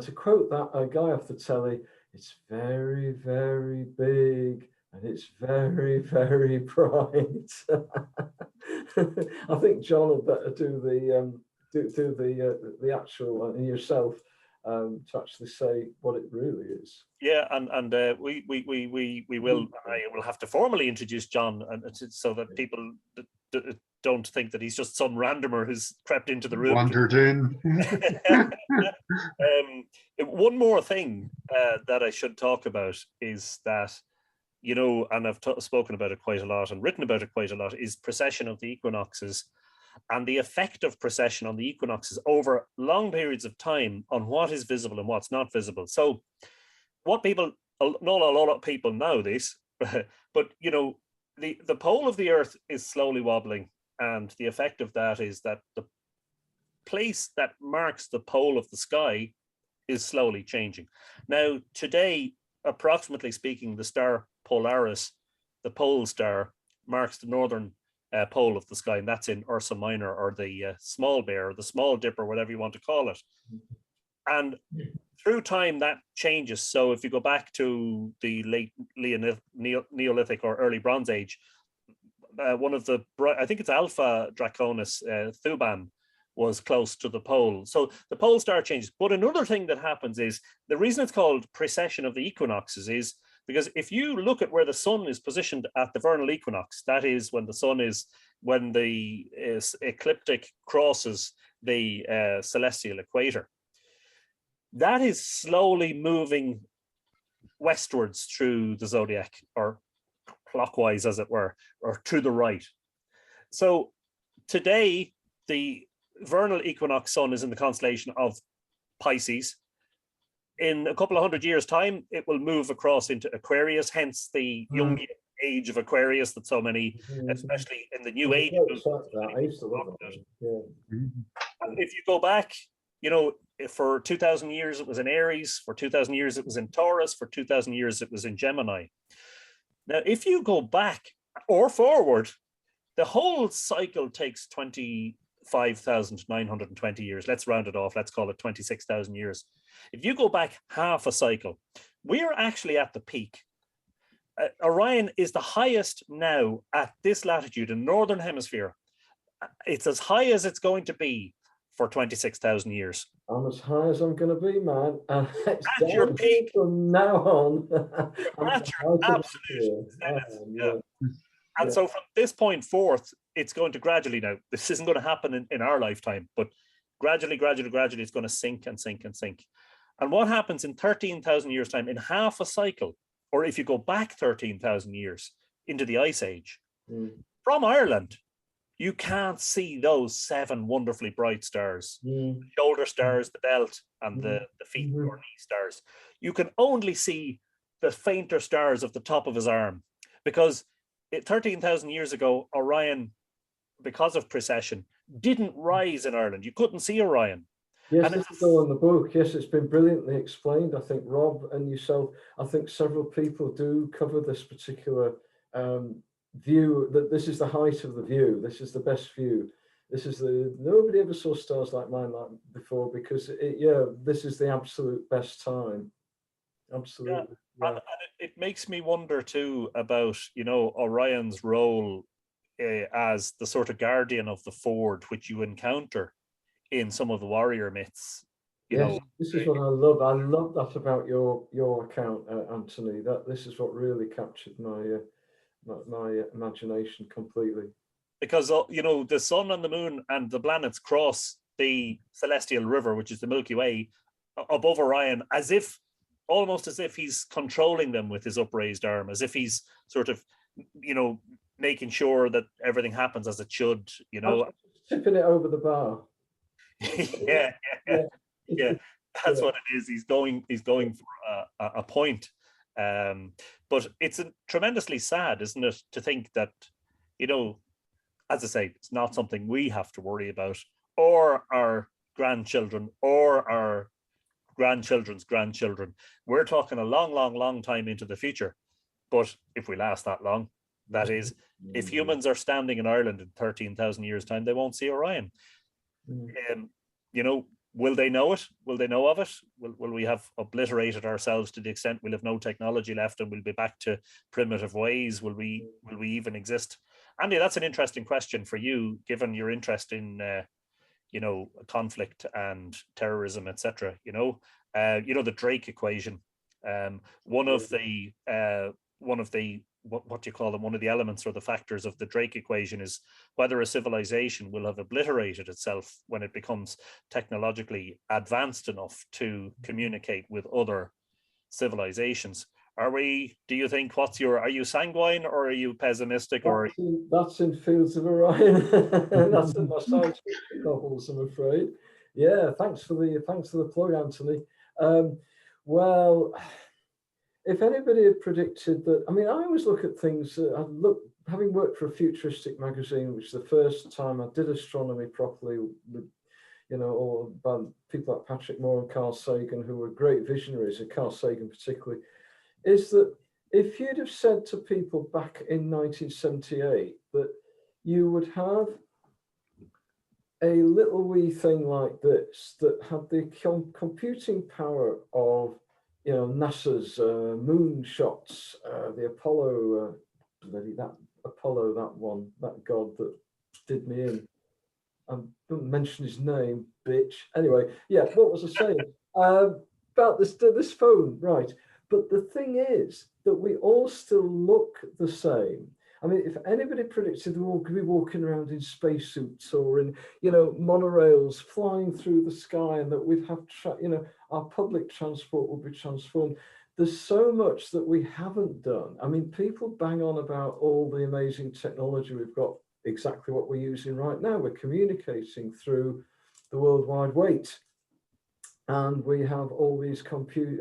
to quote that guy off the telly, it's very, very big and it's very, very bright. I think John had better do the actual and yourself to actually say what it really is. Yeah, and we will. I will have to formally introduce John, and so that people don't think that he's just some randomer who's crept into the room. Wandered in. One more thing that I should talk about is that, you know, and I've spoken about it quite a lot and written about it quite a lot, is precession of the equinoxes and the effect of precession on the equinoxes over long periods of time on what is visible and what's not visible. So what people, not a lot of people know this, but, you know, the pole of the Earth is slowly wobbling. And the effect of that is that the place that marks the pole of the sky is slowly changing. Now, today, approximately speaking, the star Polaris, the pole star, marks the northern pole of the sky, and that's in Ursa Minor, or the small bear, or the small dipper, whatever you want to call it. And through time, that changes. So if you go back to the late Neolithic or early Bronze Age, one of the, I think it's Alpha Draconis, Thuban, was close to the pole. So the pole star changes. But another thing that happens is, the reason it's called precession of the equinoxes is because if you look at where the sun is positioned at the vernal equinox, that is when the sun is, when the ecliptic crosses the celestial equator, that is slowly moving westwards through the zodiac, or clockwise as it were, or to the right. So today, the vernal equinox sun is in the constellation of Pisces. In a couple of hundred years' time, it will move across into Aquarius, hence the young age of Aquarius that so many, especially in the new age. I used to love it. Yeah. And if you go back, you know, for 2,000 years, it was in Aries. For 2,000 years, it was in Taurus. For 2,000 years, it was in Gemini. Now, if you go back or forward, the whole cycle takes 25,920 years. Let's round it off. Let's call it 26,000 years. If you go back half a cycle, we're actually at the peak. Orion is the highest now at this latitude in the Northern Hemisphere. It's as high as it's going to be for 26,000 years. I'm as high as I'm going to be, man. And it's At your peak from now on. at your absolute zenith. And so from this point forth, it's going to gradually, now, this isn't going to happen in our lifetime, but gradually, it's going to sink and sink and sink. And what happens in 13,000 years' time, in half a cycle, or if you go back 13,000 years into the Ice Age, from Ireland, you can't see those 7 wonderfully bright stars, the shoulder stars, the belt, and the feet or knee stars. You can only see the fainter stars of the top of his arm, because 13,000 years ago, Orion, because of precession, didn't rise in Ireland. You couldn't see Orion. Yes, and this is all in the book. Yes, it's been brilliantly explained. I think Rob and yourself, I think several people do cover this particular view, that this is the height of the view. This is the best view. This is nobody ever saw stars like mine like before, because this is the absolute best time. Absolutely. Yeah. And it makes me wonder too about, you know, Orion's role as the sort of guardian of the ford, which you encounter in some of the warrior myths. You know, this is what I love. I love that about your account, Anthony. That this is what really captured my imagination completely. Because you know, the sun and the moon and the planets cross the celestial river, which is the Milky Way, above Orion, almost as if he's controlling them with his upraised arm, as if he's sort of, you know, making sure that everything happens as it should, you know. Tipping it over the bar. yeah. That's what it is. He's going for a point. But it's tremendously sad, isn't it, to think that, you know, as I say, it's not something we have to worry about, or our grandchildren, or our grandchildren's grandchildren. We're talking a long time into the future. But if we last that long, that is, if humans are standing in Ireland in 13,000 years' time, they won't see Orion. You know, will they know it? Will they know of it? Will we have obliterated ourselves to the extent we'll have no technology left and we'll be back to primitive ways? Will we even exist? Andy, that's an interesting question for you, given your interest in you know, conflict and terrorism, etc. You know, the Drake equation. One of the what do you call them? One of the elements or the factors of the Drake equation is whether a civilization will have obliterated itself when it becomes technologically advanced enough to communicate with other civilizations. Do you think, are you sanguine or are you pessimistic? That's in Fields of Orion. That's in my science fiction novels, I'm afraid. Yeah, thanks for the plug, Anthony. Well, if anybody had predicted that, I mean, I always look at things, having worked for a futuristic magazine, which is the first time I did astronomy properly, with, you know, or by people like Patrick Moore and Carl Sagan, who were great visionaries, and Carl Sagan particularly, is that if you'd have said to people back in 1978 that you would have a little wee thing like this that had the computing power of, you know, NASA's moon shots, the Apollo, that Apollo, that one, that god that did me in. I don't mention his name, bitch. Anyway, yeah, what was I saying? About this phone, right? But the thing is that we all still look the same. I mean, if anybody predicted we all could be walking around in spacesuits or in, you know, monorails flying through the sky, and that we'd have, you know, our public transport would be transformed. There's so much that we haven't done. I mean, people bang on about all the amazing technology we've got, exactly what we're using right now. We're communicating through the World Wide Web. And we have all these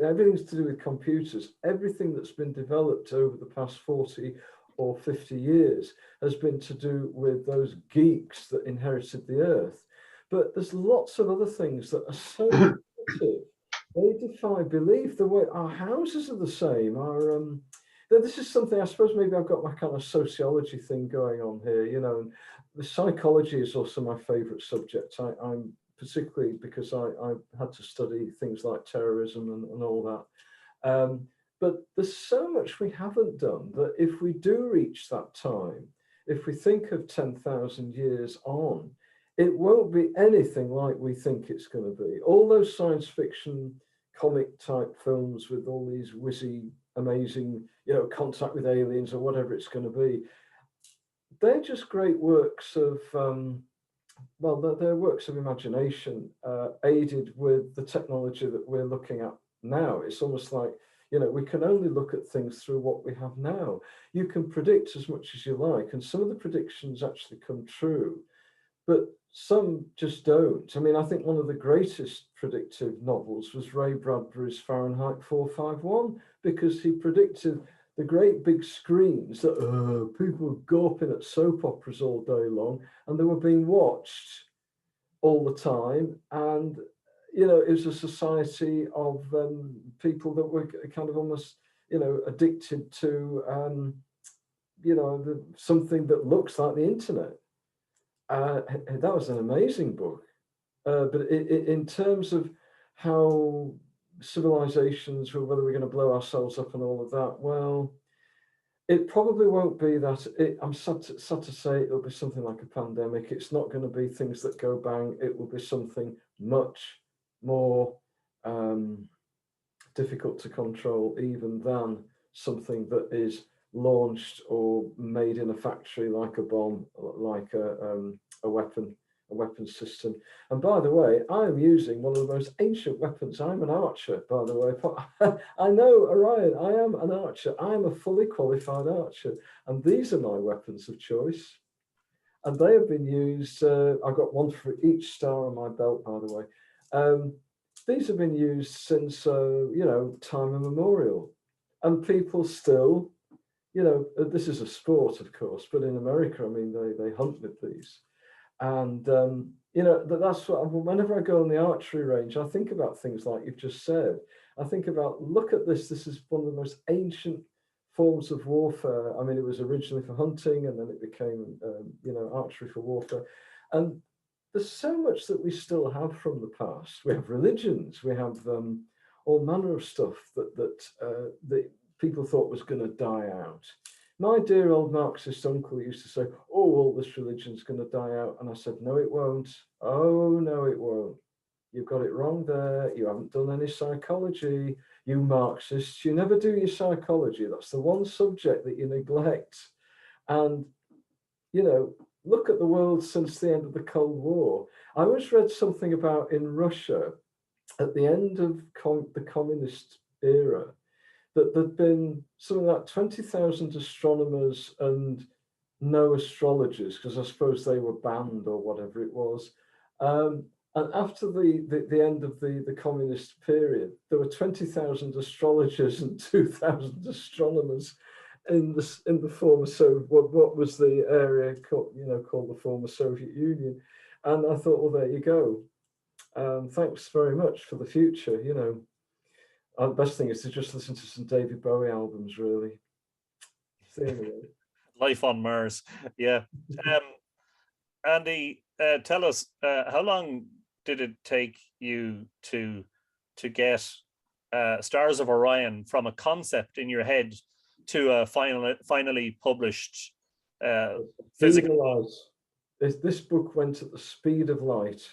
everything's to do with computers. Everything that's been developed over the past 40 or 50 years has been to do with those geeks that inherited the earth. But there's lots of other things that are so primitive. They defy belief. The way our houses are the same. This is something, I suppose maybe I've got my kind of sociology thing going on here, you know. The psychology is also my favorite subject. I'm particularly because I had to study things like terrorism and all that. But there's so much we haven't done that if we do reach that time, if we think of 10,000 years on, it won't be anything like we think it's going to be. All those science fiction comic type films with all these whizzy, amazing, you know, contact with aliens or whatever it's going to be, they're just great works of, well, they're works of imagination, aided with the technology that we're looking at now. It's almost like, you know, we can only look at things through what we have now. You can predict as much as you like, and some of the predictions actually come true, but some just don't. I mean, I think one of the greatest predictive novels was Ray Bradbury's Fahrenheit 451, because he predicted the great big screens that people were gawping at soap operas all day long, and they were being watched all the time. And, you know, it was a society of people that were kind of almost, you know, addicted to, you know, something that looks like the internet. That was an amazing book. But in terms of how civilizations, whether we're going to blow ourselves up and all of that, well, it probably won't be that. I'm sad to say it'll be something like a pandemic. It's not going to be things that go bang. It will be something much more difficult to control even than something that is launched or made in a factory, like a bomb, like a weapon system. And by the way, I am using one of the most ancient weapons. I'm an archer, by the way. I know, Orion, I am an archer. I am a fully qualified archer. And these are my weapons of choice. And they have been used, I've got one for each star on my belt, by the way. These have been used since, you know, time immemorial. And people still, you know, this is a sport, of course, but in America, I mean, they hunt with these. And, you know, that's what, whenever I go on the archery range, I think about things like you've just said. I think about, look at this. This is one of the most ancient forms of warfare. I mean, it was originally for hunting, and then it became, you know, archery for warfare. And there's so much that we still have from the past. We have religions. We have all manner of stuff that people thought was going to die out. My dear old Marxist uncle used to say, oh, all this religion's going to die out. And I said, no, it won't. Oh, no, it won't. You've got it wrong there. You haven't done any psychology. You Marxists, you never do your psychology. That's the one subject that you neglect. And, you know, look at the world since the end of the Cold War. I once read something about in Russia at the end of the communist era, that there'd been something like 20,000 astronomers and no astrologers, because I suppose they were banned or whatever it was. And after the end of the communist period, there were 20,000 astrologers and 2,000 astronomers in the former what was the area called, you know, called the former Soviet Union. And I thought, well, there you go. Thanks very much for the future, you know. The best thing is to just listen to some David Bowie albums, really. So anyway. Life on Mars, yeah. Andy, tell us, how long did it take you to get Stars of Orion from a concept in your head to a finally published physical? This book went at the speed of light.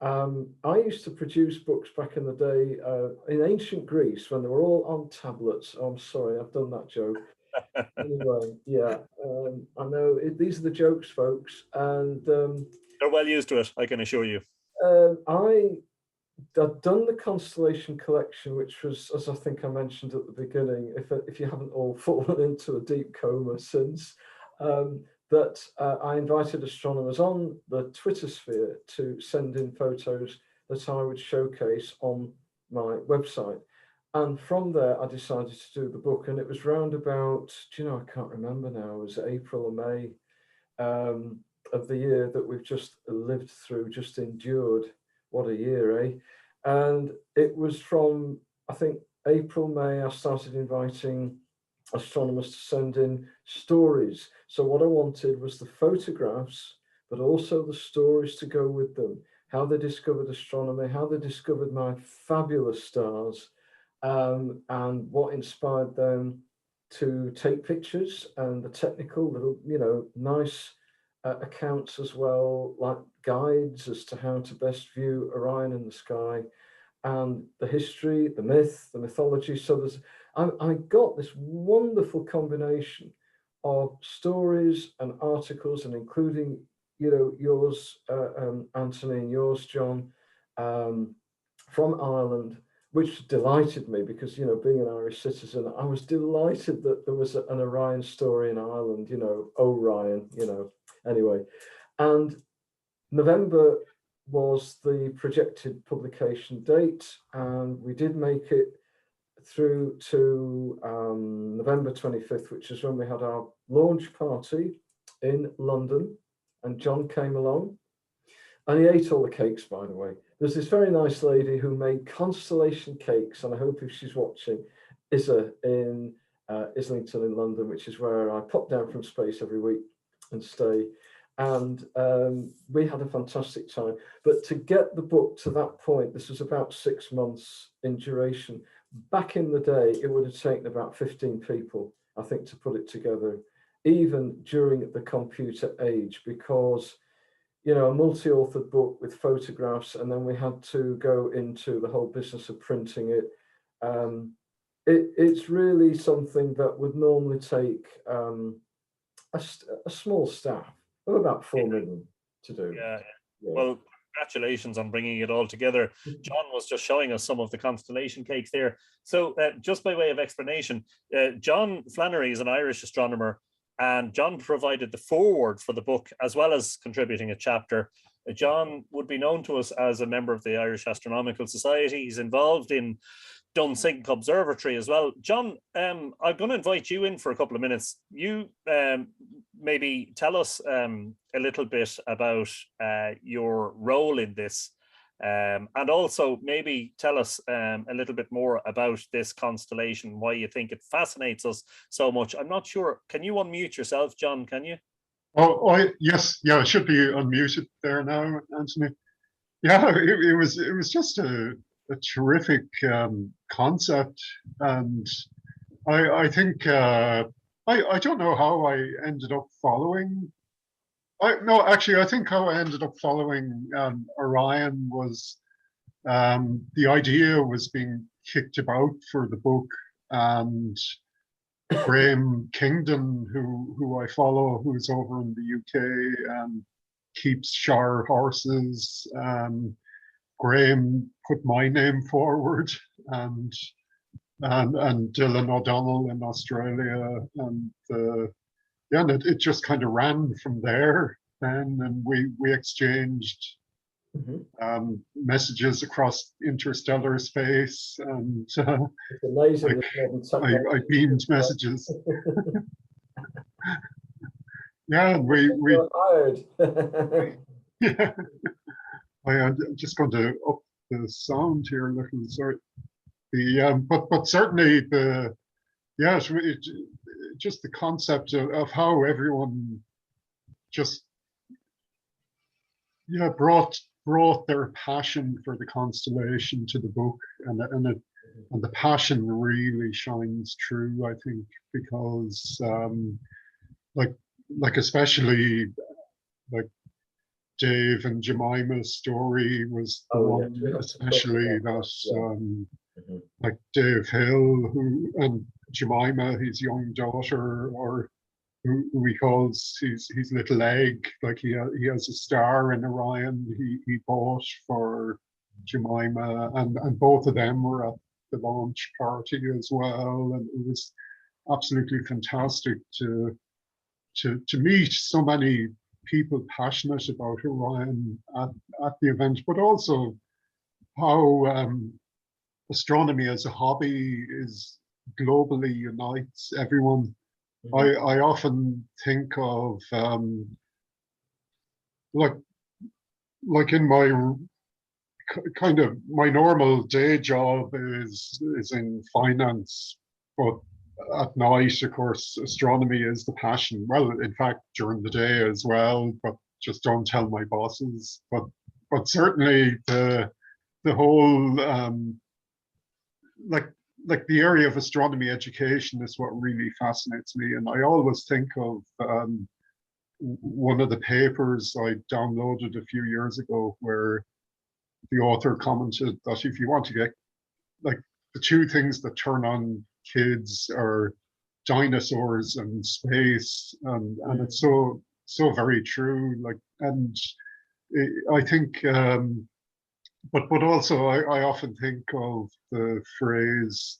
I used to produce books back in the day in ancient Greece when they were all on tablets. Oh, I'm sorry, I've done that joke. Anyway, yeah, I know these are the jokes, folks, and they're well used to it, I can assure you. I'd done the Constellation collection, which was, as I think I mentioned at the beginning, if you haven't all fallen into a deep coma since, that I invited astronomers on the Twitter sphere to send in photos that I would showcase on my website. And from there, I decided to do the book. And it was round about, I can't remember now, it was April or May of the year that we've just lived through, just endured. What a year, eh? And it was from, I think, April, May, I started inviting astronomers to send in stories. So what I wanted was the photographs, but also the stories to go with them, how they discovered astronomy, how they discovered my fabulous stars, and what inspired them to take pictures, and the technical little, nice accounts as well, like guides as to how to best view Orion in the sky, and the history, the myth, the mythology. So I got this wonderful combination of stories and articles, and including, yours, Anthony, and yours, John, from Ireland, which delighted me because, being an Irish citizen, I was delighted that there was an Orion story in Ireland, Orion, anyway. And November was the projected publication date, and we did make it through to November 25th, which is when we had our launch party in London, and John came along, and he ate all the cakes, by the way. There's this very nice lady who made constellation cakes, and I hope if she's watching, Isa in Islington in London, which is where I pop down from space every week and stay. And we had a fantastic time. But to get the book to that point, this was about 6 months in duration. Back in the day, it would have taken about 15 people, I think, to put it together, even during the computer age, because, a multi-authored book with photographs, and then we had to go into the whole business of printing it. It's really something that would normally take a small staff of about 4 million to do. Yeah. Well, congratulations on bringing it all together. John was just showing us some of the constellation cakes there. So just by way of explanation, John Flannery is an Irish astronomer, and John provided the foreword for the book as well as contributing a chapter. John would be known to us as a member of the Irish Astronomical Society. He's involved in Dunsink Observatory as well. John, I'm going to invite you in for a couple of minutes. You maybe tell us a little bit about your role in this, and also maybe tell us a little bit more about this constellation, why you think it fascinates us so much. I'm not sure. Can you unmute yourself, John? Can you? Yes, I should be unmuted there now, Anthony. Yeah, it was just a terrific concept, and I think I don't know how I ended up following. I think how I ended up following Orion was the idea was being kicked about for the book, and Graham Kingdon, who I follow, who's over in the UK and keeps Shire horses. Graham put my name forward, and Dylan O'Donnell in Australia, and and it just kind of ran from there. Then, and we exchanged messages across interstellar space, and it's amazing. I beamed messages. Yeah, and we yeah. I'm just going to up the sound here a little. Sorry. But certainly just the concept of how everyone just yeah, brought their passion for the constellation to the book, and the passion really shines through, I think, because like especially like Dave and Jemima's story was the Oh, yes, one, we have to talk especially about that that. Yeah. like Dave Hill, who and Jemima, his young daughter, or who he calls his little egg, like he has a star in Orion he bought for Jemima, and both of them were at the launch party as well, and it was absolutely fantastic to meet so many people passionate about Orion at the event, but also how astronomy as a hobby is globally unites everyone. I often think of like in my kind of my normal day job is in finance, but at night, of course, astronomy is the passion. Well, in fact, during the day as well, but just don't tell my bosses. But certainly the whole like the area of astronomy education is what really fascinates me, and I always think of one of the papers I downloaded a few years ago where the author commented that if you want to get like the two things that turn on kids are dinosaurs and space, and it's so very true. Like, and I think but also I often think of the phrase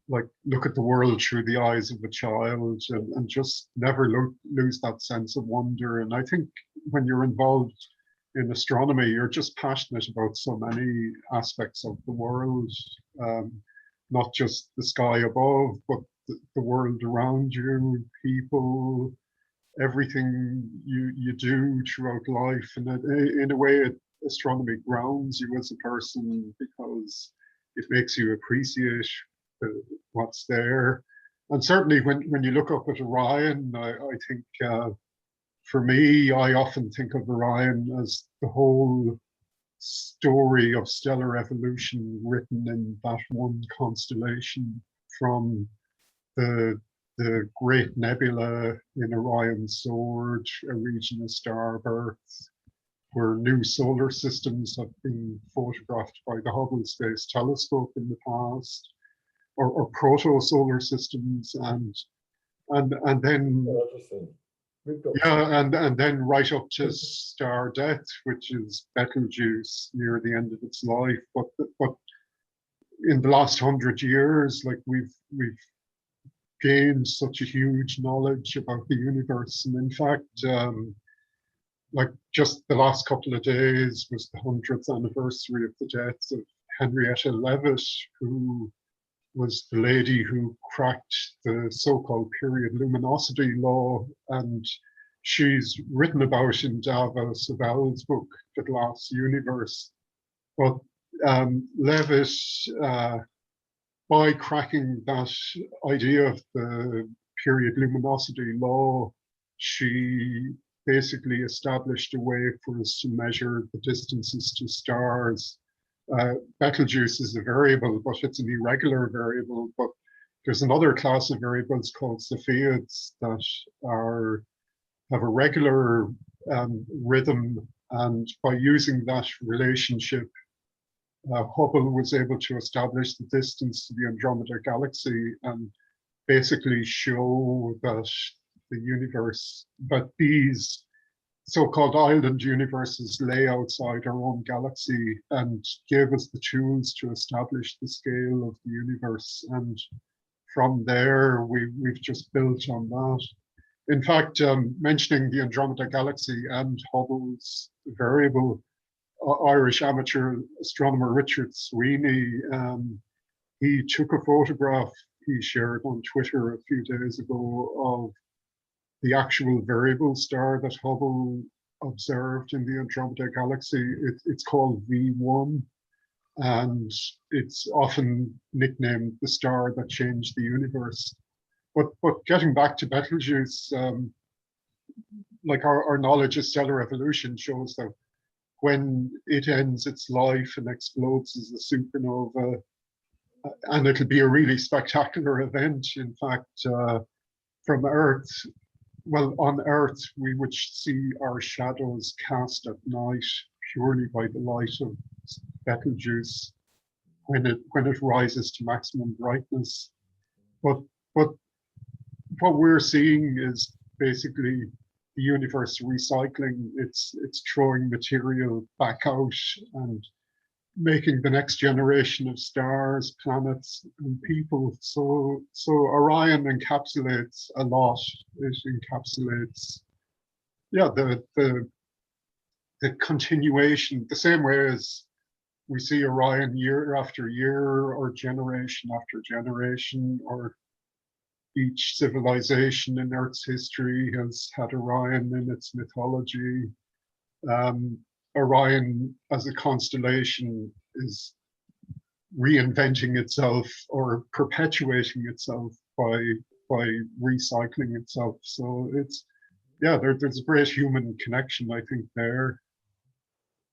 like look at the world through the eyes of a child, and just never lose that sense of wonder. And I think when you're involved in astronomy, you're just passionate about so many aspects of the world, not just the sky above, but the world around you, people, everything you do throughout life. And in a way, astronomy grounds you as a person because it makes you appreciate what's there. And certainly when you look up at Orion, I think for me, I often think of Orion as the whole story of stellar evolution written in that one constellation, from the great nebula in Orion's sword, a region of starbirth, where new solar systems have been photographed by the Hubble Space Telescope in the past, or proto-solar systems, and then yeah, and then right up to star death, which is Betelgeuse near the end of its life. But in the last 100 years, like we've gained such a huge knowledge about the universe, and in fact, like just the last couple of days was the 100th anniversary of the death of Henrietta Leavitt, who was the lady who cracked the so-called period luminosity law, and she's written about in Dava Sobel's book, The Glass Universe. But Leavitt, by cracking that idea of the period luminosity law, she basically established a way for us to measure the distances to stars. Betelgeuse is a variable, but it's an irregular variable. But there's another class of variables called Cepheids that have a regular rhythm, and by using that relationship, Hubble was able to establish the distance to the Andromeda Galaxy and basically show that the universe, that these so-called island universes lay outside our own galaxy, and gave us the tools to establish the scale of the universe. And from there, we've just built on that. In fact, mentioning the Andromeda Galaxy and Hubble's variable, Irish amateur astronomer Richard Sweeney, he took a photograph he shared on Twitter a few days ago of the actual variable star that Hubble observed in the Andromeda Galaxy. It's called V1, and it's often nicknamed the star that changed the universe. But getting back to Betelgeuse, like our knowledge of stellar evolution shows that when it ends its life and explodes as a supernova, and it'll be a really spectacular event. In fact, from Earth, well, on Earth, we would see our shadows cast at night purely by the light of Betelgeuse when it rises to maximum brightness. But what we're seeing is basically the universe recycling. It's throwing material back out and making the next generation of stars, planets, and people. So Orion encapsulates a lot. It encapsulates, yeah, the continuation, the same way as we see Orion year after year, or generation after generation, or each civilization in Earth's history has had Orion in its mythology. Orion as a constellation is reinventing itself or perpetuating itself by recycling itself. So it's, yeah, there's a great human connection, I think, there.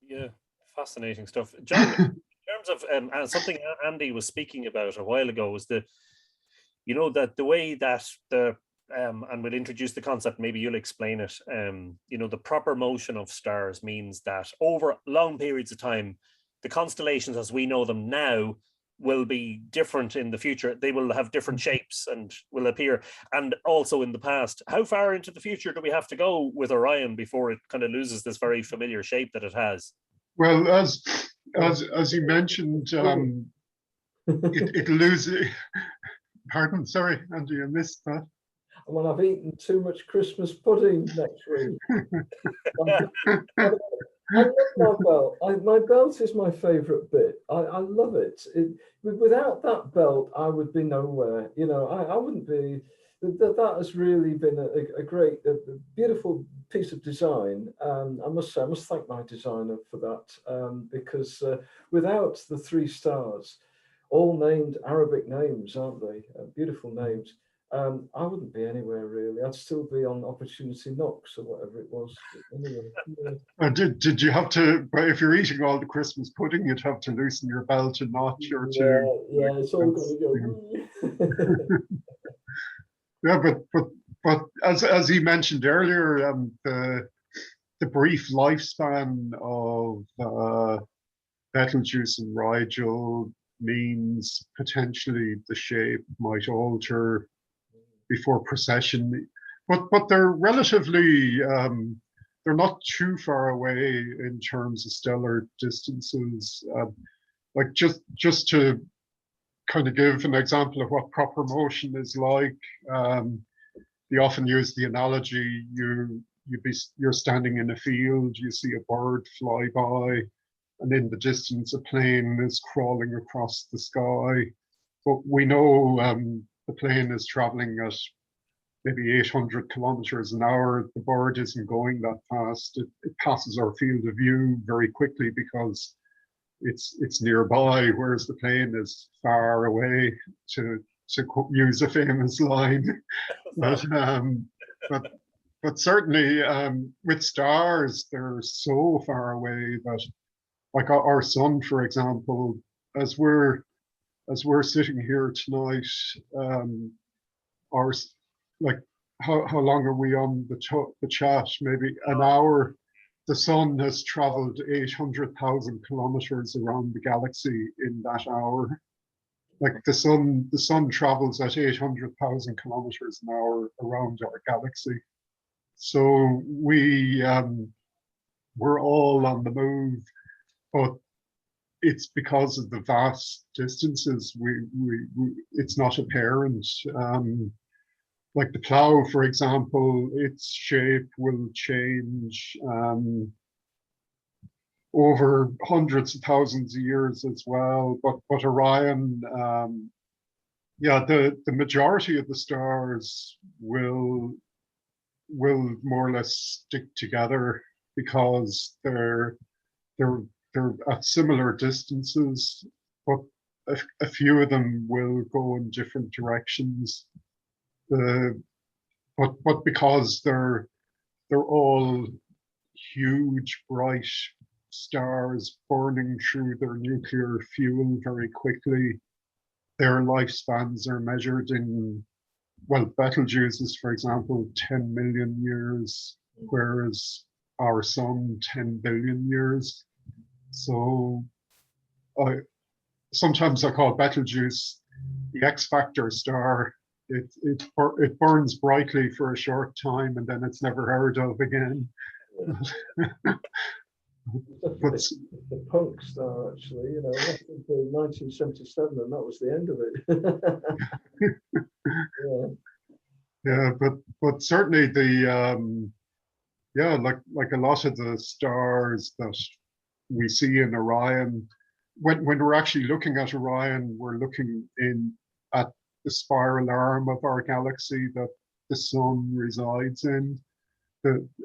Yeah, fascinating stuff. John, in terms of something Andy was speaking about a while ago was that the way that and we'll introduce the concept, maybe you'll explain it. The proper motion of stars means that over long periods of time, the constellations as we know them now will be different in the future. They will have different shapes and will appear. And also in the past, how far into the future do we have to go with Orion before it kind of loses this very familiar shape that it has? Well, as you mentioned, it loses. Pardon, sorry, Andy, I missed that. When I've eaten too much Christmas pudding next week. I love my belt. My belt is my favourite bit. I love it. Without that belt, I would be nowhere. I wouldn't be. That has really been a great, beautiful piece of design. I must say, I must thank my designer for that, because without the 3 stars, all named Arabic names, aren't they? Beautiful names. I wouldn't be anywhere really. I'd still be on Opportunity Knocks or whatever it was. Anyway, yeah. Did you have to? But if you're eating all the Christmas pudding, you'd have to loosen your belt a notch or two. Yeah, it's all going to go. Yeah, but as he mentioned earlier, the brief lifespan of Betelgeuse and Rigel means potentially the shape might alter before precession, but they're relatively they're not too far away in terms of stellar distances. Like just to kind of give an example of what proper motion is like, they often use the analogy: you're standing in a field, you see a bird fly by, and in the distance a plane is crawling across the sky. But we know the plane is traveling at maybe 800 kilometers an hour. The bird isn't going that fast. It passes our field of view very quickly because it's nearby, whereas the plane is far away, to use a famous line. But certainly with stars, they're so far away that, like our sun, for example, as we're sitting here tonight, our, like, how long are we on the chat? Maybe an hour. The sun has traveled 800,000 kilometers around the galaxy in that hour. Like the sun travels at 800,000 kilometers an hour around our galaxy. So we're all on the move, but it's because of the vast distances. It's not apparent. Like the plow, for example, its shape will change over hundreds of thousands of years as well. But Orion, yeah, the majority of the stars will more or less stick together because they're at similar distances, but a few of them will go in different directions. But because they're all huge, bright stars burning through their nuclear fuel very quickly. Their lifespans are measured in, well, Betelgeuse's, for example, 10 million years, whereas our sun, 10 billion years. So sometimes I call Betelgeuse the X Factor star. It burns brightly for a short time and then it's never heard of again. But the punk star, actually, you know, left until 1977, and that was the end of it. Yeah, but certainly the yeah, like a lot of the stars that we see in Orion, when we're actually looking at Orion, we're looking in at the spiral arm of our galaxy that the sun resides in.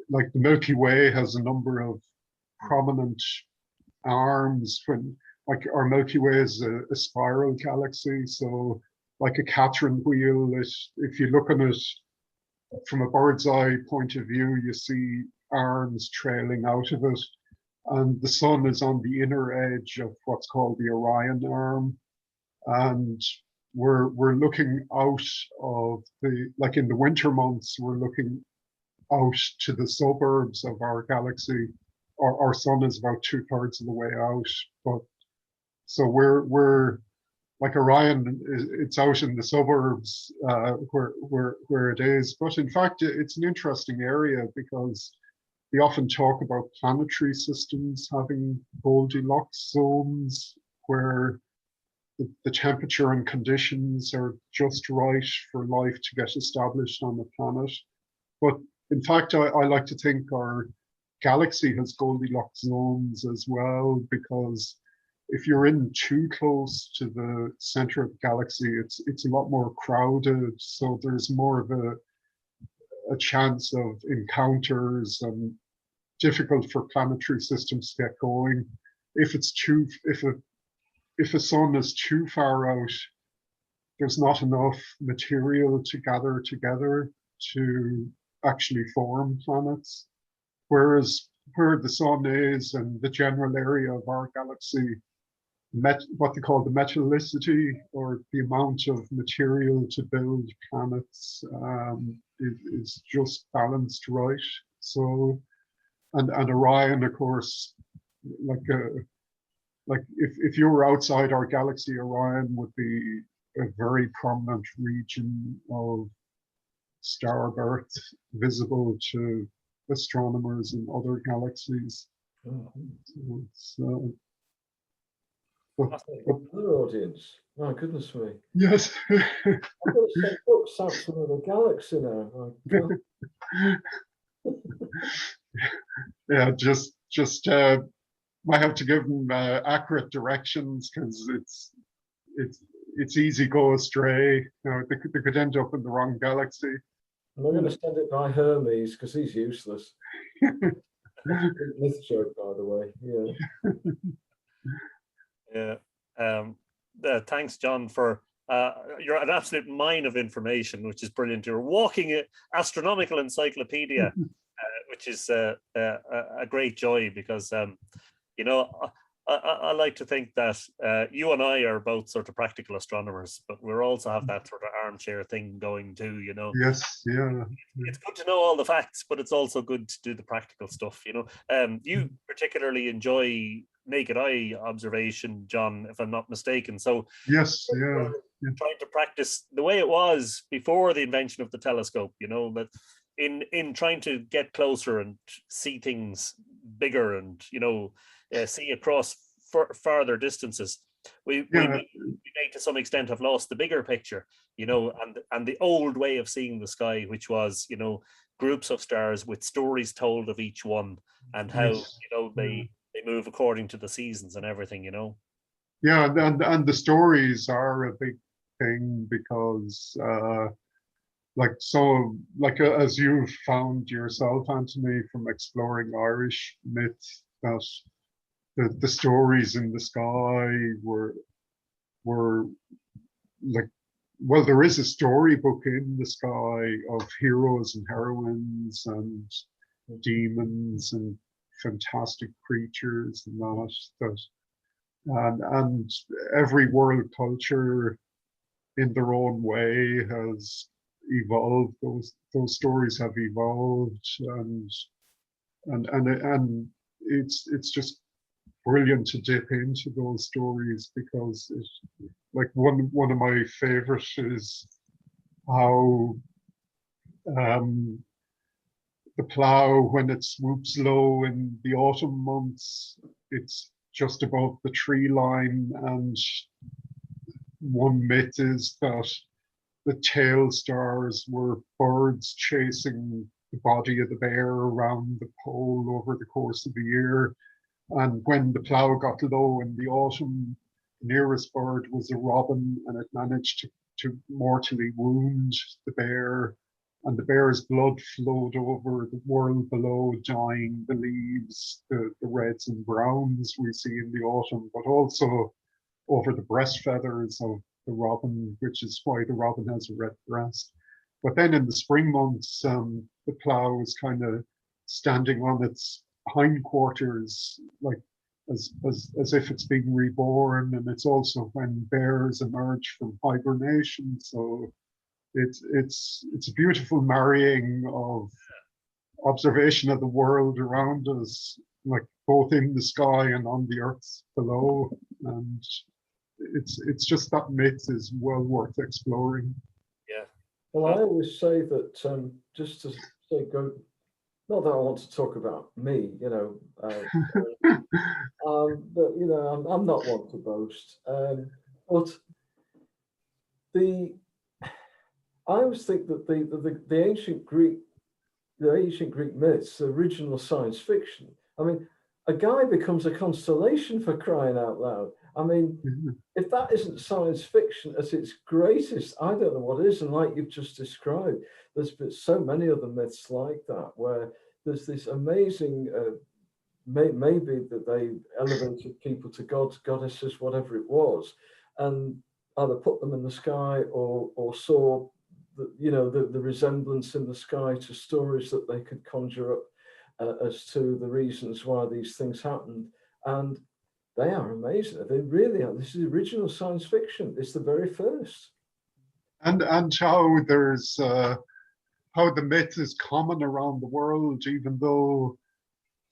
Like the Milky Way has a number of prominent arms. When like our Milky Way is a spiral galaxy, so like a Catherine wheel, if you look on it from a bird's eye point of view, you see arms trailing out of it, and the sun is on the inner edge of what's called the Orion arm, and we're looking out of the, like in the winter months, we're looking out to the suburbs of our galaxy. Our sun is about 2/3 of the way out, but so we're like Orion, it's out in the suburbs where it is. But in fact, it's an interesting area because we often talk about planetary systems having Goldilocks zones where the temperature and conditions are just right for life to get established on the planet. But in fact, I like to think our galaxy has Goldilocks zones as well, because if you're in too close to the center of the galaxy, it's a lot more crowded. So there's more of a chance of encounters and difficult for planetary systems to get going. If a sun is too far out, there's not enough material to gather together to actually form planets. Whereas where the sun is and the general area of our galaxy, what they call the metallicity, or the amount of material to build planets, is just balanced right. So, and Orion, of course, like if you were outside our galaxy, Orion would be a very prominent region of star birth visible to astronomers in other galaxies. So Another audience. My goodness me. yes. I've got to send books out to another galaxy now. Yeah, just might have to give them accurate directions, because it's easy go astray. You know, they could end up in the wrong galaxy. I'm not going to send it by Hermes because he's useless. Myth joke, by the way. Yeah. Yeah. Thanks, John, for you're an absolute mine of information, which is brilliant. You're walking astronomical encyclopedia, which is a great joy, because you know, I like to think that you and I are both sort of practical astronomers, but we also have that sort of armchair thing going too, you know. Yes, yeah. It's good to know all the facts, but it's also good to do the practical stuff, you know. You particularly enjoy naked eye observation, John, if I'm not mistaken. So yes, yeah. Trying to practice the way it was before the invention of the telescope, you know, but in trying to get closer and see things bigger and, you know, see across farther distances, we may to some extent have lost the bigger picture, you know, and the old way of seeing the sky, which was, you know, groups of stars with stories told of each one, and how, you know, they move according to the seasons and everything, you know. Yeah, and the stories are a big thing, because as you've found yourself, Anthony, from exploring Irish myth, that the stories in the sky were like, well, there is a storybook in the sky of heroes and heroines and demons and fantastic creatures and and every world culture in their own way has evolved. Those stories have evolved, and it's just brilliant to dip into those stories, because like one of my favorites is how the plough, when it swoops low in the autumn months, it's just above the tree line, and one myth is that the tail stars were birds chasing the body of the bear around the pole over the course of the year. And when the plough got low in the autumn, the nearest bird was a robin, and it managed to mortally wound the bear. And the bear's blood flowed over the world below, dyeing the leaves, the reds and browns we see in the autumn, but also over the breast feathers of the robin, which is why the robin has a red breast. But then in the spring months, the plough is kind of standing on its hindquarters, like as if it's being reborn. And it's also when bears emerge from hibernation. So it's a beautiful marrying of observation of the world around us, like both in the sky and on the earth below. And it's just that myth is well worth exploring. Yeah. Well, I always say that just to say, go. Not that I want to talk about me, you know, but you know, I'm not one to boast. But I always think that the ancient Greek myths, the original science fiction. I mean, a guy becomes a constellation, for crying out loud. I mean, if that isn't science fiction at its greatest, I don't know what is. And like you've just described, there's been so many other myths like that, where there's this amazing, maybe that they elevated people to gods, goddesses, whatever it was, and either put them in the sky or saw the resemblance in the sky to stories that they could conjure up as to the reasons why these things happened. And they are amazing. They really are. This is original science fiction. It's the very first. And how there's how the myth is common around the world, even though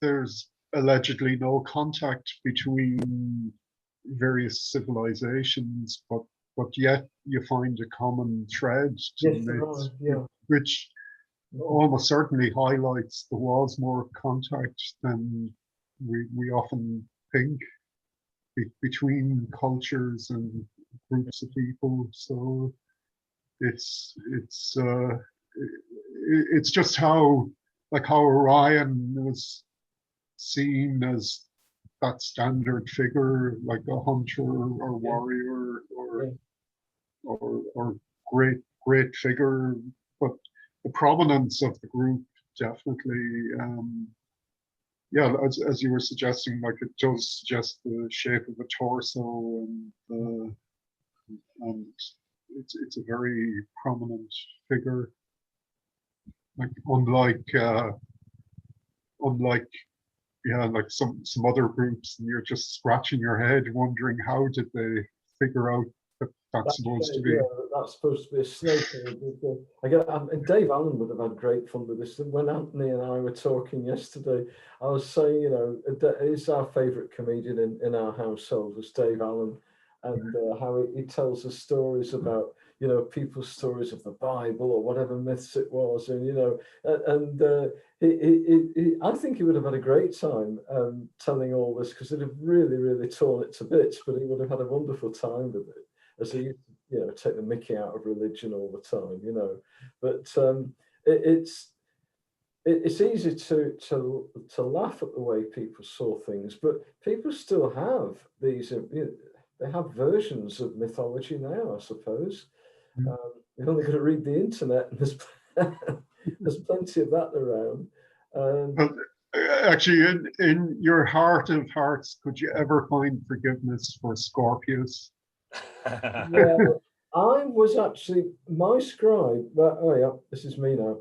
there's allegedly no contact between various civilizations, but yet you find a common thread to Yes, there are, yeah. which almost certainly highlights there was more contact than we often think between cultures and groups of people. So it's just how Orion was seen as that standard figure, like a hunter or warrior or great figure. But the prominence of the group definitely, as you were suggesting, like it does suggest the shape of a torso, and it's a very prominent figure. Like unlike like some other groups, and you're just scratching your head wondering how did they figure out that that's supposed to be. Yeah, that's supposed to be a snake. And Dave Allen would have had great fun with this. When Anthony and I were talking yesterday, I was saying, you know, he's our favourite comedian in our household, was Dave Allen, and how he tells us stories about, you know, people's stories of the Bible or whatever myths it was, and you know, I think he would have had a great time telling all this, because it'd have really torn it to bits, but he would have had a wonderful time with it, as he, you know, take the mickey out of religion all the time, you know. But it's easy to laugh at the way people saw things, but people still have these. You know, they have versions of mythology now, I suppose. You've only got to read the internet, and there's plenty of that around. But actually, in your heart of hearts, could you ever find forgiveness for Scorpius? Well, I was actually, my scribe, oh yeah, this is me now.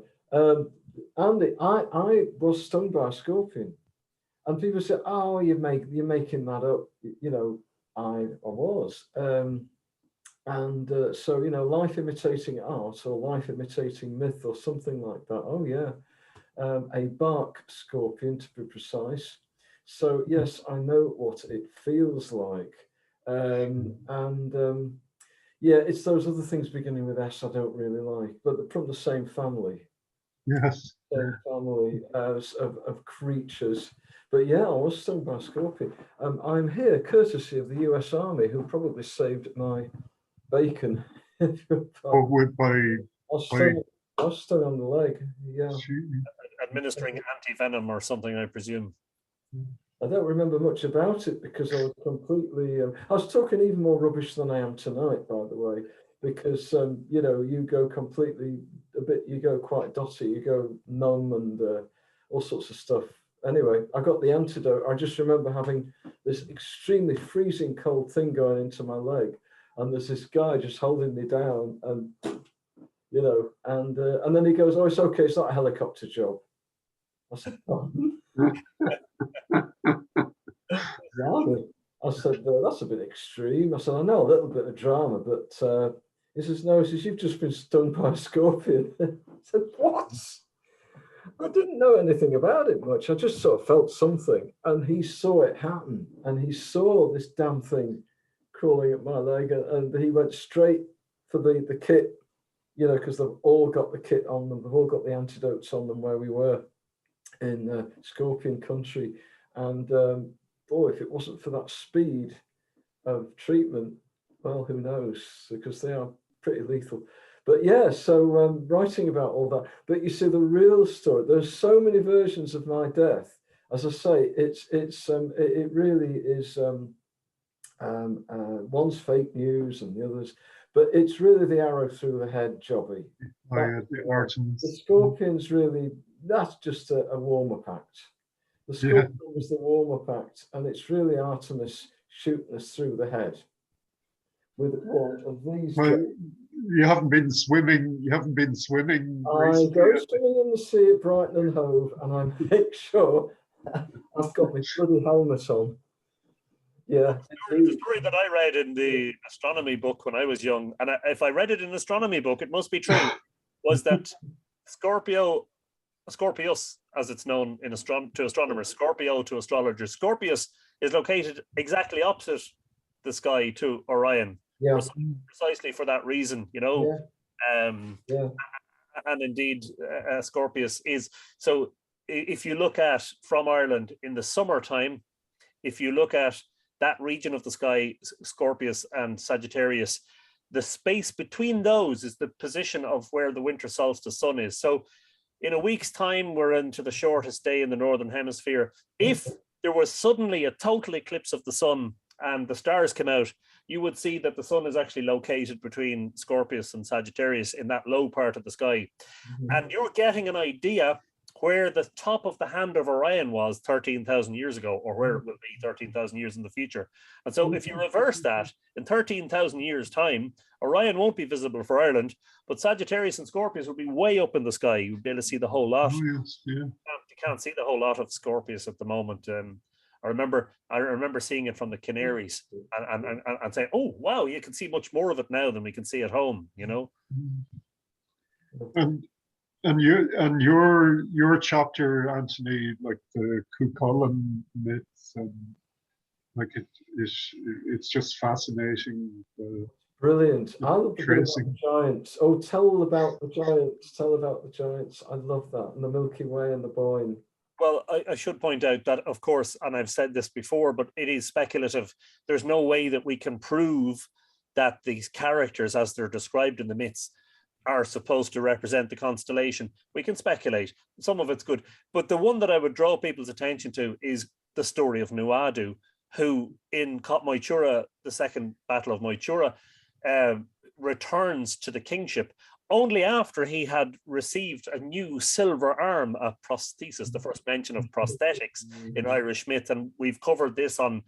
Andy, I was stung by a scorpion. And people say, "Oh, you're making that up." You know, I was. So, you know, life imitating art or life imitating myth or something like that. Oh, yeah. A bark scorpion, to be precise. So, yes, I know what it feels like. Yeah, it's those other things beginning with S I don't really like, but they're from the same family. Yes. Same family of creatures. But yeah, I was stung by a scorpion. I'm here courtesy of the US Army, who probably saved my bacon. I But with was by stung, I was stung on the leg. Yeah. shooting. Administering anti-venom or something, I presume. I don't remember much about it because I was completely. I was talking even more rubbish than I am tonight, by the way, because you know, you go completely a bit. You go quite dotty. You go numb and all sorts of stuff. Anyway, I got the antidote. I just remember having this extremely freezing cold thing going into my leg, and there's this guy just holding me down, and you know, and then he goes, "Oh, it's okay. It's not a helicopter job." I said, "Oh." Drama. I said, that's a bit extreme. I said, I know a little bit of drama, but he says, no, he says, you've just been stung by a scorpion. I said, what? I didn't know anything about it much. I just sort of felt something. And he saw it happen. And he saw this damn thing crawling at my leg. And he went straight for the kit, you know, because they've all got the kit on them. They've all got the antidotes on them where we were in Scorpion country. And boy, if it wasn't for that speed of treatment, well, who knows? Because they are pretty lethal. But yeah, so writing about all that. But you see, the real story. There's so many versions of my death. As I say, it really is. One's fake news and the others, but it's really the arrow through the head, Jobby. The scorpions really. That's just a warm-up act. The scorpion was the warm-up act, and it's really Artemis shooting us through the head with one of these. Well, you haven't been swimming. You haven't been swimming. I go swimming in the sea at Brighton and Hove, and I make sure I've got my bloody helmet on. Yeah. The story that I read in the astronomy book when I was young, and if I read it in an astronomy book, it must be true, was that Scorpius, as it's known in to astronomers, Scorpio to astrologers, Scorpius is located exactly opposite the sky to Orion, precisely for that reason, you know. And indeed, Scorpius is. So if you look at from Ireland in the summertime, if you look at that region of the sky, Scorpius and Sagittarius, the space between those is the position of where the winter solstice sun is. So in a week's time, we're into the shortest day in the Northern Hemisphere. If there was suddenly a total eclipse of the sun and the stars came out, you would see that the sun is actually located between Scorpius and Sagittarius in that low part of the sky. And you're getting an idea where the top of the hand of Orion was 13,000 years ago, or where it will be 13,000 years in the future. And so if you reverse that, in 13,000 years' time, Orion won't be visible for Ireland, but Sagittarius and Scorpius will be way up in the sky. You'll be able to see the whole lot. Oh, yes, yeah. You can't see the whole lot of Scorpius at the moment. I remember seeing it from the Canaries and saying, oh, wow, you can see much more of it now than we can see at home, you know? And your chapter, Anthony, like the Cuchulainn myths, and like it's just fascinating. Brilliant. I love the about giants. Oh, tell about the giants. Tell about the giants. I love that. And the Milky Way and the Boyne. Well, I should point out that, of course, and I've said this before, but it is speculative. There's no way that we can prove that these characters, as they're described in the myths, are supposed to represent the constellation. We can speculate. Some of it's good. But the one that I would draw people's attention to is the story of Nuadu, who in Moytura, the Second Battle of Moytura, returns to the kingship only after he had received a new silver arm, a prosthesis, the first mention of prosthetics in Irish myth. And we've covered this on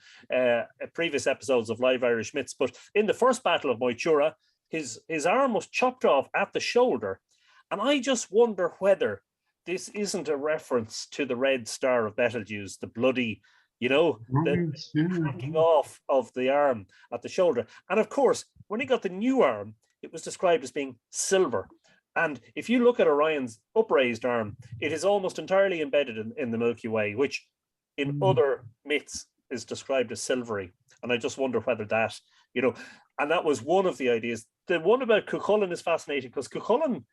previous episodes of Live Irish Myths. But in the first Battle of Moytura, his arm was chopped off at the shoulder. And I just wonder whether this isn't a reference to the red star of Betelgeuse, the bloody, the Right, yeah, hacking off of the arm at the shoulder. And of course, when he got the new arm, it was described as being silver. And if you look at Orion's upraised arm, it is almost entirely embedded in the Milky Way, which in other myths is described as silvery. And I just wonder whether that, and that was one of the ideas. The one about Cuchulainn is fascinating because Cuchulainn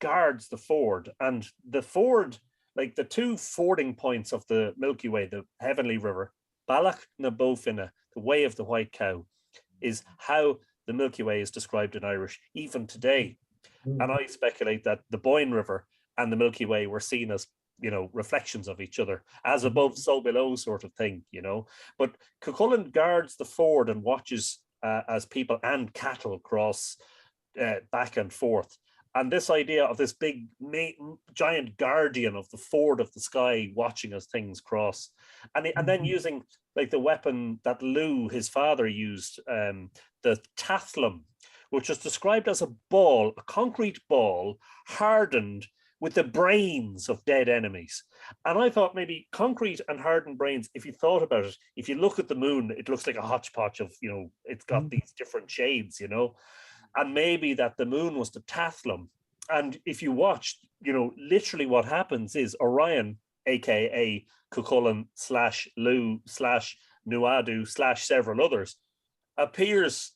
guards the ford, and the ford, like the two fording points of the Milky Way, the Heavenly River, Balach na Bófinne, the Way of the White Cow, is how the Milky Way is described in Irish even today. And I speculate that the Boyne River and the Milky Way were seen as, reflections of each other, as above, so below sort of thing, But Cuchulainn guards the ford and watches as people and cattle cross back and forth. And this idea of this big giant guardian of the ford of the sky watching as things cross, and then using like the weapon that Lugh, his father, used, the tathlum, which is described as a ball, a concrete ball, hardened with the brains of dead enemies. And I thought maybe concrete and hardened brains, if you thought about it, if you look at the moon, it looks like a hodgepodge of, it's got these different shades, and maybe that the moon was the tathlum. And if you watch, literally what happens is Orion, aka Cuchulainn / Lugh / Nuadu / several others, appears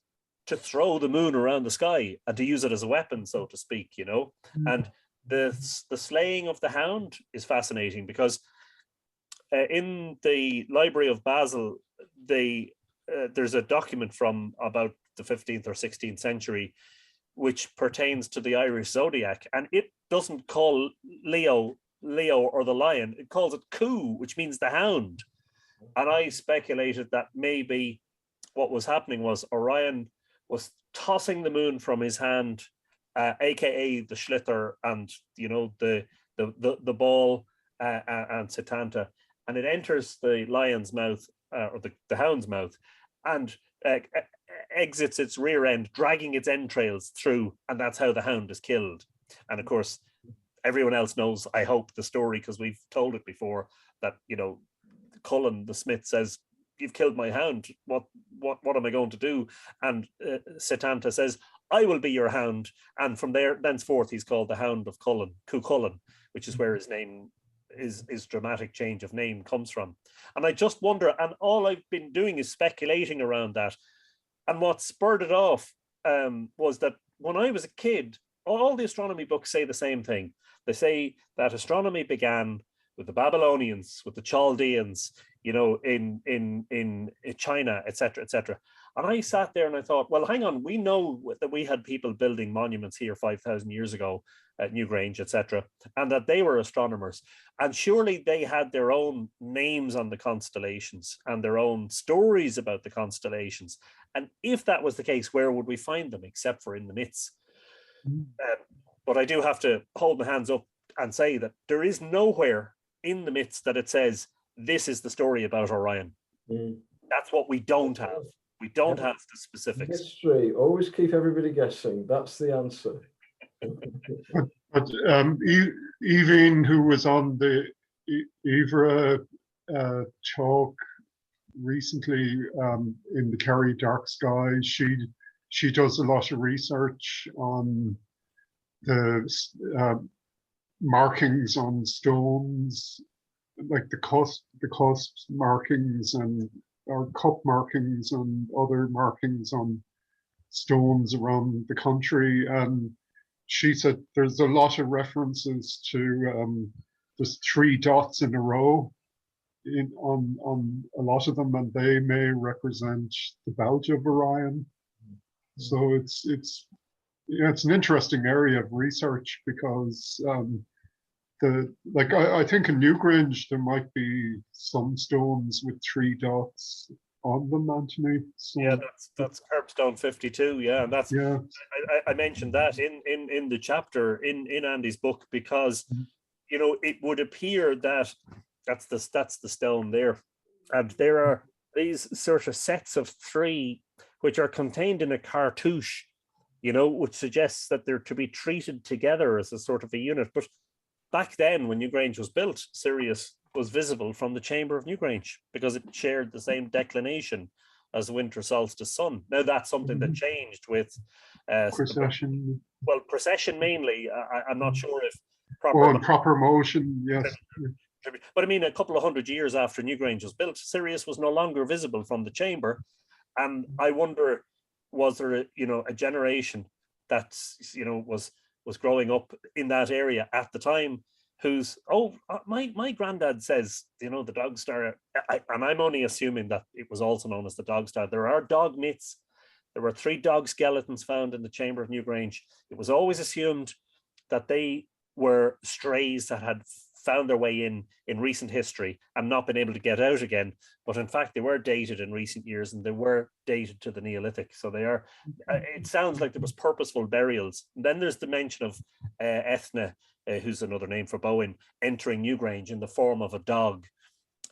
to throw the moon around the sky and to use it as a weapon, so to speak, And the slaying of the hound is fascinating because in the Library of Basel, there's a document from about the 15th or 16th century which pertains to the Irish zodiac, and it doesn't call Leo or the lion, it calls it Cu, which means the hound. And I speculated that maybe what was happening was Orion was tossing the moon from his hand, aka the Schlither and the ball and Setanta, and it enters the lion's mouth or the hound's mouth, and exits its rear end, dragging its entrails through, and that's how the hound is killed. And of course, everyone else knows, I hope, the story because we've told it before, that Cullen the smith says, "You've killed my hound. What am I going to do?" And Setanta says, "I will be your hound." And from thenceforth, he's called the Hound of Cuchulainn, which is where his name his dramatic change of name comes from. And I just wonder, and all I've been doing is speculating around that. And what spurred it off was that when I was a kid, all the astronomy books say the same thing. They say that astronomy began with the Babylonians, with the Chaldeans, in China, etc., etc. And I sat there and I thought, well, hang on, we know that we had people building monuments here 5,000 years ago at Newgrange, etc., and that they were astronomers. And surely they had their own names on the constellations and their own stories about the constellations. And if that was the case, where would we find them except for in the myths? But I do have to hold my hands up and say that there is nowhere in the myths that it says, this is the story about Orion. That's what we don't have. We don't have the specifics. Mystery. Always keep everybody guessing. That's the answer. But Evine, who was on the Ivra talk recently in the Kerry Dark Sky, she does a lot of research on the markings on stones, like the cusp markings or cup markings and other markings on stones around the country. And she said there's a lot of references to there's 3 dots in a row on a lot of them, and they may represent the belt of Orion. So it's an interesting area of research because I think in Newgrange there might be some stones with 3 dots on them, Anthony. So, yeah, that's Curbstone 52. Yeah, and that's I mentioned that in the chapter in Andy's book because it would appear that that's the stone there, and there are these sort of sets of 3 which are contained in a cartouche, which suggests that they're to be treated together as a sort of a unit. But back then, when Newgrange was built, Sirius was visible from the chamber of Newgrange because it shared the same declination as the winter solstice sun. Now that's something that changed with Precession. well, precession mainly. I'm not sure if proper motion, yes. But I mean, a couple of 100 years after Newgrange was built, Sirius was no longer visible from the chamber, and I wonder, was there a generation that was growing up in that area at the time who's my granddad says the Dog Star, and I'm only assuming that it was also known as the Dog Star. There are dog myths. There were 3 dog skeletons found in the chamber of Newgrange. It was always assumed that they were strays that had found their way in recent history and not been able to get out again. But in fact, they were dated in recent years, and they were dated to the Neolithic. So they are, it sounds like there was purposeful burials. And then there's the mention of Ethna, who's another name for Bowen, entering Newgrange in the form of a dog.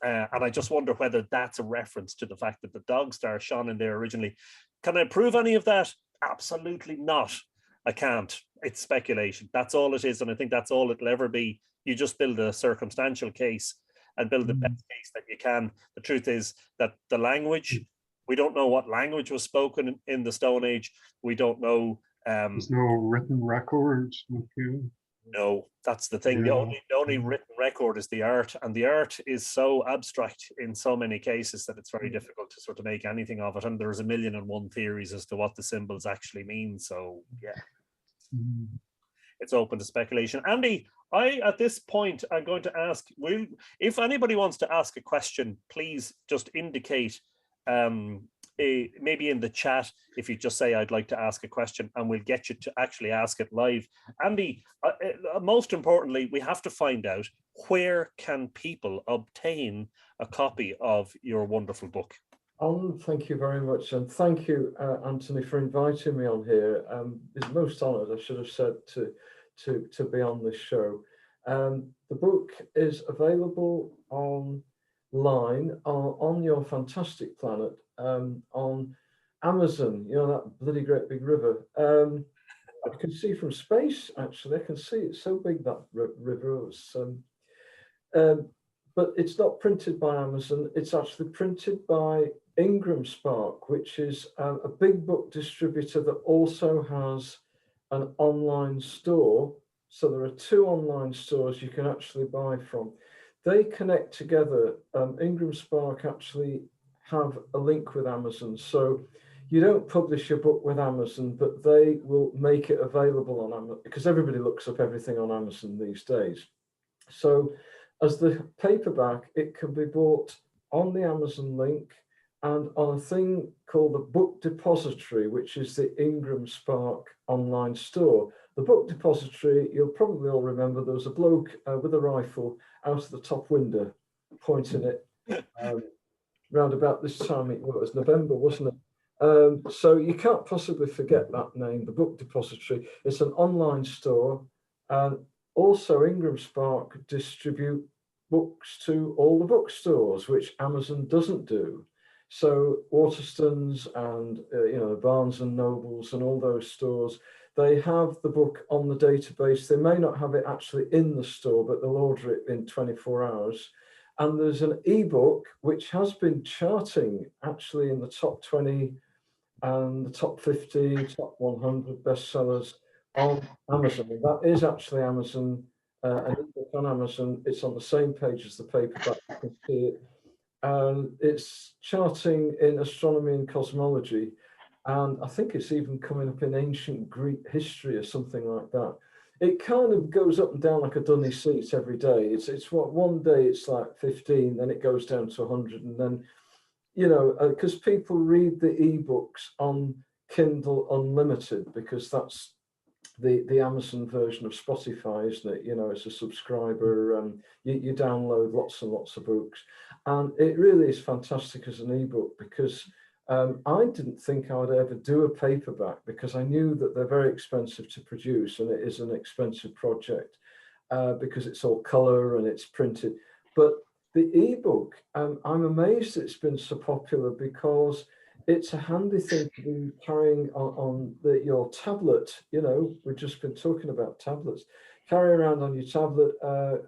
And I just wonder whether that's a reference to the fact that the Dog Star shone in there originally. Can I prove any of that? Absolutely not. I can't. It's speculation. That's all it is. And I think that's all it'll ever be. You just build a circumstantial case and build the best case that you can. The truth is that the language, we don't know what language was spoken in the Stone Age. We don't know. There's no written records. No, that's the thing. Yeah. The only written record is the art, and the art is so abstract in so many cases that it's very difficult to sort of make anything of it. And there's 1,000,001 theories as to what the symbols actually mean. So yeah, it's open to speculation. Andy, at this point, I'm going to ask, if anybody wants to ask a question, please just indicate maybe in the chat, if you just say I'd like to ask a question, and we'll get you to actually ask it live. Andy, most importantly, we have to find out, where can people obtain a copy of your wonderful book? Thank you very much, and thank you, Anthony, for inviting me on here. It's most honoured, I should have said, to be on this show. The book is available online on your fantastic planet, on Amazon, that bloody great big river. I can see from space, actually. I can see it's so big, that river. But it's not printed by Amazon. It's actually printed by Ingram Spark, which is a big book distributor that also has an online store. So there are 2 online stores you can actually buy from. They connect together. Ingram Spark actually have a link with Amazon. So you don't publish your book with Amazon, but they will make it available on Amazon, because everybody looks up everything on Amazon these days. So as the paperback, it can be bought on the Amazon link and on a thing called the Book Depository, which is the Ingram Spark online store. The Book Depository, you'll probably all remember, there was a bloke with a rifle out of the top window pointing it round about this time. It was November, wasn't it? So you can't possibly forget that name, the Book Depository. It's an online store, and also Ingram Spark distribute books to all the bookstores, which Amazon doesn't do. So Waterstones and Barnes and Nobles and all those stores, they have the book on the database. They may not have it actually in the store, but they'll order it in 24 hours. And there's an ebook which has been charting actually in the top 20 and the top 50, top 100 bestsellers on Amazon. And that is actually Amazon, an ebook on Amazon. It's on the same page as the paperback. You can see it. And it's charting in astronomy and cosmology. And I think it's even coming up in ancient Greek history or something like that. It kind of goes up and down like a dunny seat every day. It's what, one day it's like 15, then it goes down to 100. And then, because people read the ebooks on Kindle Unlimited, because that's the Amazon version of Spotify, isn't it? It's a subscriber, you download lots and lots of books. And it really is fantastic as an ebook, because I didn't think I would ever do a paperback, because I knew that they're very expensive to produce, and it is an expensive project because it's all color and it's printed. But the ebook, I'm amazed it's been so popular, because it's a handy thing to be carrying on your tablet. We've just been talking about tablets. carry around on your tablet,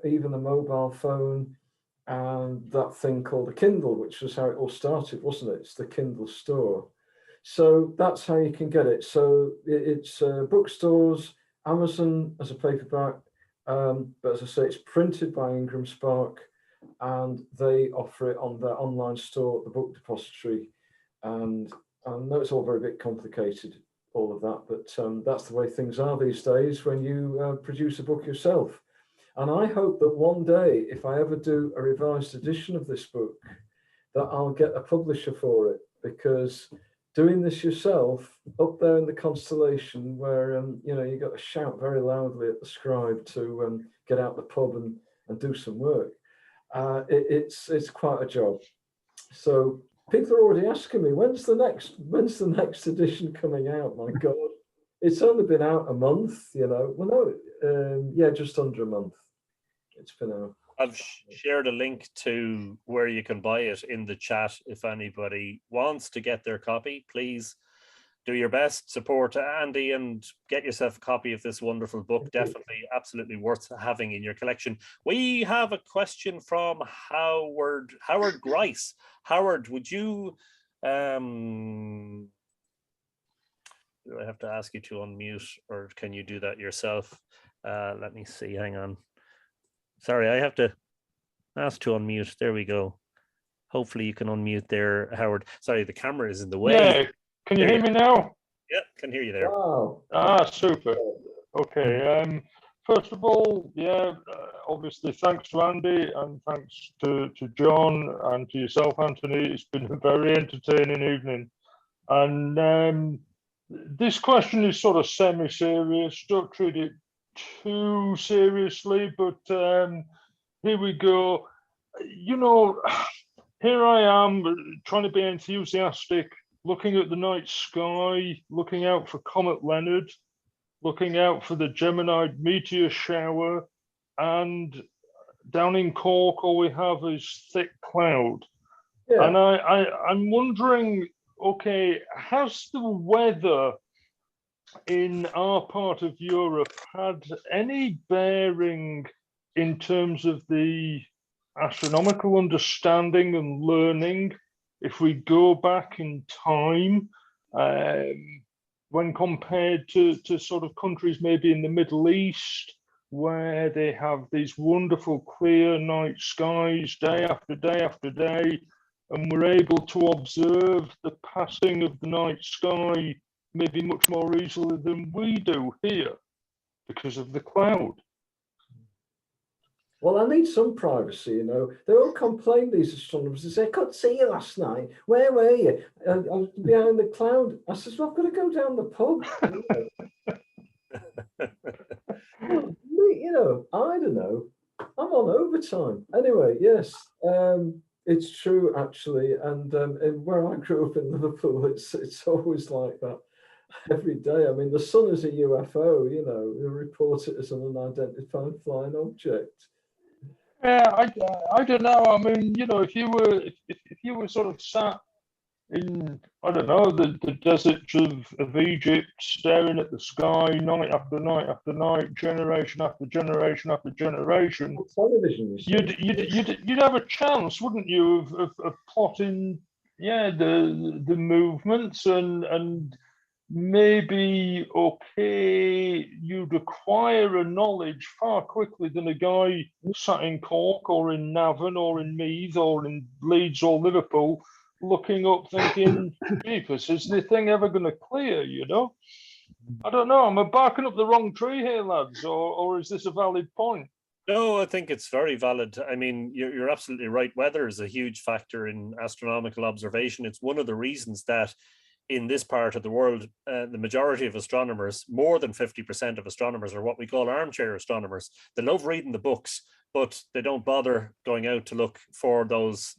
even a mobile phone, and that thing called a Kindle, which was how it all started, wasn't it? It's the Kindle store. So that's how you can get it. So it's bookstores, Amazon as a paperback, but as I say, it's printed by Ingram Spark, and they offer it on their online store, the Book Depository. And I know it's all very bit complicated, all of that, but that's the way things are these days when you produce a book yourself. And I hope that one day, if I ever do a revised edition of this book, that I'll get a publisher for it, because doing this yourself up there in the constellation where you know, you got to shout very loudly at the scribe to get out the pub and do some work. It's quite a job. So people are already asking me, when's the next edition coming out? My God, it's only been out a month, you know. Well, no, yeah, just under a month. It's been out. I've shared a link to where you can buy it in the chat. If anybody wants to get their copy, please do your best, support Andy, and get yourself a copy of this wonderful book. Definitely, absolutely worth having in your collection. We have a question from Howard Grice. Howard, would you, do I have to ask you to unmute, or can you do that yourself? Let me see, hang on. Sorry, I have to ask to unmute. There we go. Hopefully you can unmute there, Howard. Sorry, the camera is in the way. Yeah, can you hear me now? Yeah, can hear you there. Wow. Ah, super. Okay. First of all, yeah, obviously thanks to Andy and thanks to John and to yourself, Anthony. It's been a very entertaining evening. And this question is sort of semi-serious. Don't treat it too seriously, but here we go. You know, here I am trying to be enthusiastic, looking at the night sky, looking out for Comet Leonard, looking out for the Geminid meteor shower, and down in Cork, all we have is thick cloud. Yeah. And I'm wondering, okay, has the weather in our part of Europe had any bearing in terms of the astronomical understanding and learning if we go back in time, when compared to sort of countries maybe in the Middle East, where they have these wonderful clear night skies day after day after day, and we're able to observe the passing of the night sky maybe much more easily than we do here because of the cloud. Well, I need some privacy, you know. They all complain, these astronomers. They say, I couldn't see you last night. Where were you? I was behind the cloud. I says, well, I've got to go down the pub. You know, I don't know. I'm on overtime. Anyway, yes, it's true, actually. And where I grew up in Liverpool, it's always like that. Every day. I mean, the sun is a UFO, you know, they report it as an unidentified flying object. Yeah, I don't know. I mean, you know, if you were sort of sat in, I don't know, the deserts of Egypt, staring at the sky night after night after night, generation after generation after generation, television, you'd have a chance, wouldn't you, of plotting, yeah, the movements and maybe, okay, you'd acquire a knowledge far quickly than a guy sat in Cork or in Navan or in Meath or in Leeds or Liverpool looking up thinking, jeepers, is the thing ever going to clear, you know? I don't know, am I barking up the wrong tree here, lads, or is this a valid point? No, I think it's very valid. I mean, you're absolutely right. Weather is a huge factor in astronomical observation. It's one of the reasons that in this part of the world, the majority of astronomers, more than 50% of astronomers, are what we call armchair astronomers. They love reading the books, but they don't bother going out to look for those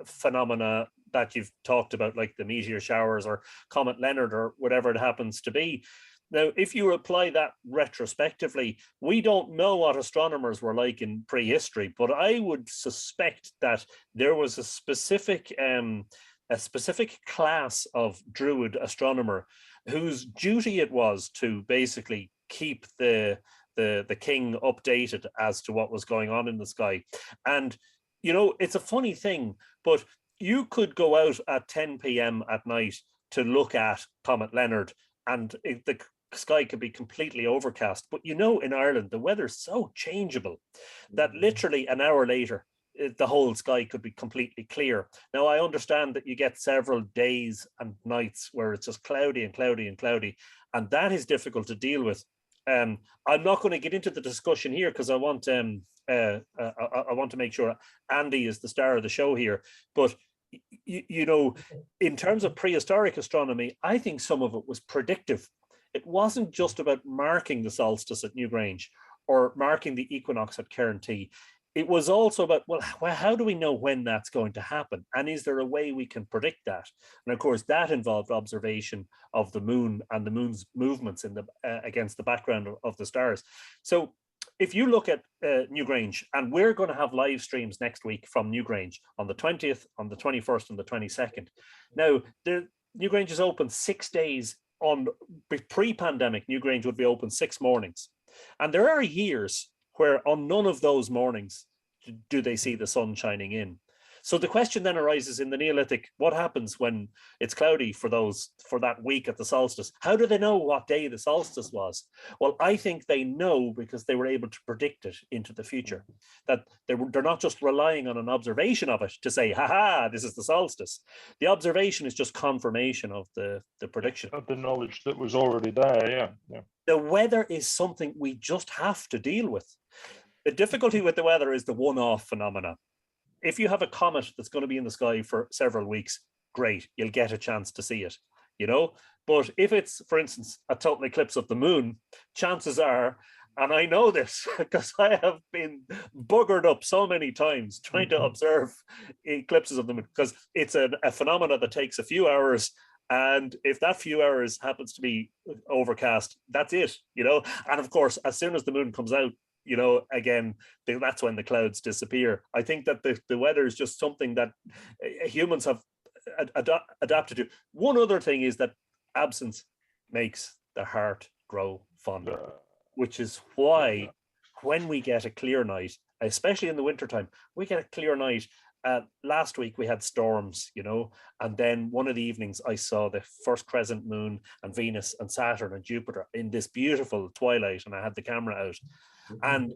phenomena that you've talked about, like the meteor showers or Comet Leonard or whatever it happens to be. Now, if you apply that retrospectively, we don't know what astronomers were like in prehistory, but I would suspect that there was a specific class of Druid astronomer whose duty it was to basically keep the the king updated as to what was going on in the sky. And, you know, it's a funny thing, but you could go out at 10 p.m. at night to look at Comet Leonard, and the sky could be completely overcast. But, you know, in Ireland, the weather's so changeable that literally an hour later, the whole sky could be completely clear. Now, I understand that you get several days and nights where it's just cloudy and cloudy and cloudy, and that is difficult to deal with. I'm not going to get into the discussion here because I want to make sure Andy is the star of the show here. But you know, in terms of prehistoric astronomy, I think some of it was predictive. It wasn't just about marking the solstice at Newgrange or marking the equinox at Cairn-T. It was also about, well, how do we know when that's going to happen? And is there a way we can predict that? And of course, that involved observation of the moon and the moon's movements in the against the background of the stars. So if you look at Newgrange, and we're going to have live streams next week from Newgrange on the 20th, on the 21st, and the 22nd. Now, Newgrange is open 6 days. On pre-pandemic, Newgrange would be open 6 mornings. And there are years where on none of those mornings do they see the sun shining in. So the question then arises in the Neolithic, what happens when it's cloudy for that week at the solstice? How do they know what day the solstice was? Well, I think they know because they were able to predict it into the future, that they're not just relying on an observation of it to say, ha, this is the solstice. The observation is just confirmation of the prediction. Of the knowledge that was already there, yeah. The weather is something we just have to deal with. The difficulty with the weather is the one-off phenomena. If you have a comet that's going to be in the sky for several weeks, great, you'll get a chance to see it, you know. But if it's, for instance, a total eclipse of the moon, chances are, and I know this because I have been buggered up so many times trying to observe eclipses of the moon, because it's a phenomena that takes a few hours. And if that few hours happens to be overcast, that's it, you know. And of course, as soon as the moon comes out, you know, again, that's when the clouds disappear. I think that the weather is just something that humans have adapted to. One other thing is that absence makes the heart grow fonder, which is why when we get a clear night, especially in the wintertime, we get a clear night. Last week we had storms, you know, and then one of the evenings I saw the first crescent moon and Venus and Saturn and Jupiter in this beautiful twilight, and I had the camera out. And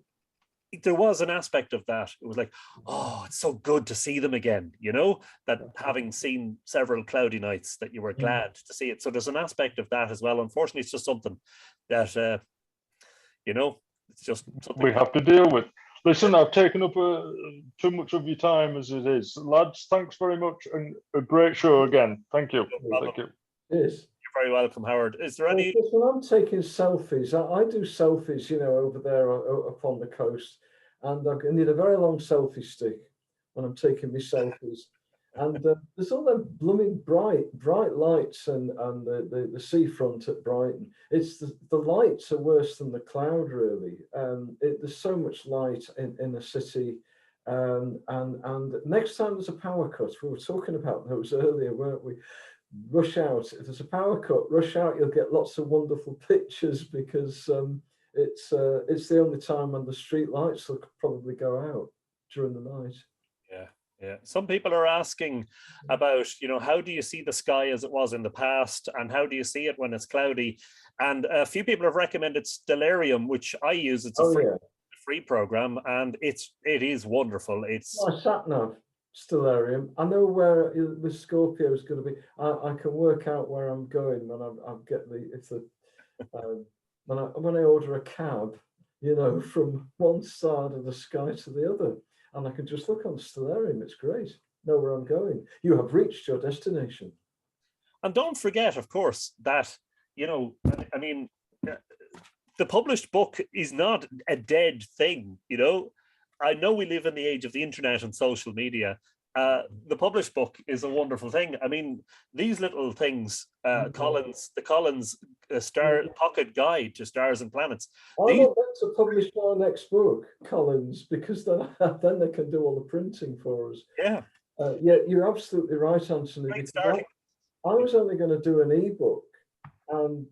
there was an aspect of that. It was like, oh, it's so good to see them again, you know, that having seen several cloudy nights that you were glad to see it. So there's an aspect of that as well. Unfortunately, it's just something that, you know, it's just something we have to deal with. Listen, I've taken up too much of your time as it is. Lads, thanks very much, and a great show again. Thank you. Thank you. Yes. Very welcome, Howard. Is there any? When I'm taking selfies, I do selfies, you know, over there up on the coast, and I need a very long selfie stick when I'm taking my selfies. And there's all them blooming bright lights and the seafront at Brighton. It's the lights are worse than the cloud, really. There's so much light in the city. And next time there's a power cut, we were talking about those earlier, weren't we? Rush out. If there's a power cut, rush out. You'll get lots of wonderful pictures because it's the only time when the street lights will probably go out during the night. Yeah. Some people are asking about, you know, how do you see the sky as it was in the past, and how do you see it when it's cloudy? And a few people have recommended Stellarium, which I use. It's a free program, and it is wonderful. It's my sat nav. Stellarium. I know where the Scorpio is going to be. I can work out where I'm going when I get when I order a cab, you know, from one side of the sky to the other, and I can just look on Stellarium. It's great. Know where I'm going. You have reached your destination. And don't forget, of course, that, you know, I mean, the published book is not a dead thing, you know. I know we live in the age of the internet and social media. The published book is a wonderful thing. I mean, these little things, the Collins Star Pocket Guide to Stars and Planets. I want them to publish our next book, Collins, because then they can do all the printing for us. Yeah. Yeah, you're absolutely right, Anthony. I was only going to do an ebook, and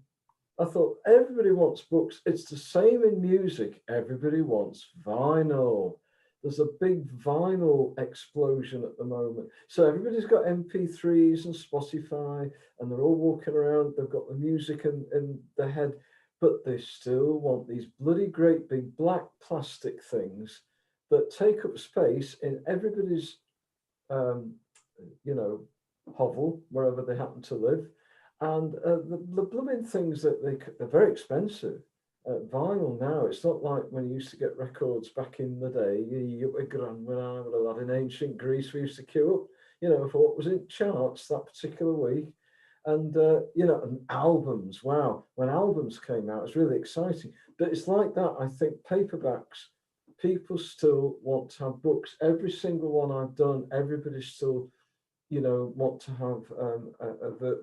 I thought everybody wants books. It's the same in music. Everybody wants vinyl. There's a big vinyl explosion at the moment. So everybody's got MP3s and Spotify, and they're all walking around. They've got the music in their head, but they still want these bloody great big black plastic things that take up space in everybody's, hovel, wherever they happen to live. And the blooming things that they're very expensive. Vinyl now, it's not like when you used to get records back in the day. When I would have had in ancient Greece, we used to queue up, for what was in charts that particular week. And, and albums, wow. When albums came out, it's really exciting. But it's like that, I think, paperbacks, people still want to have books. Every single one I've done, everybody still, want to have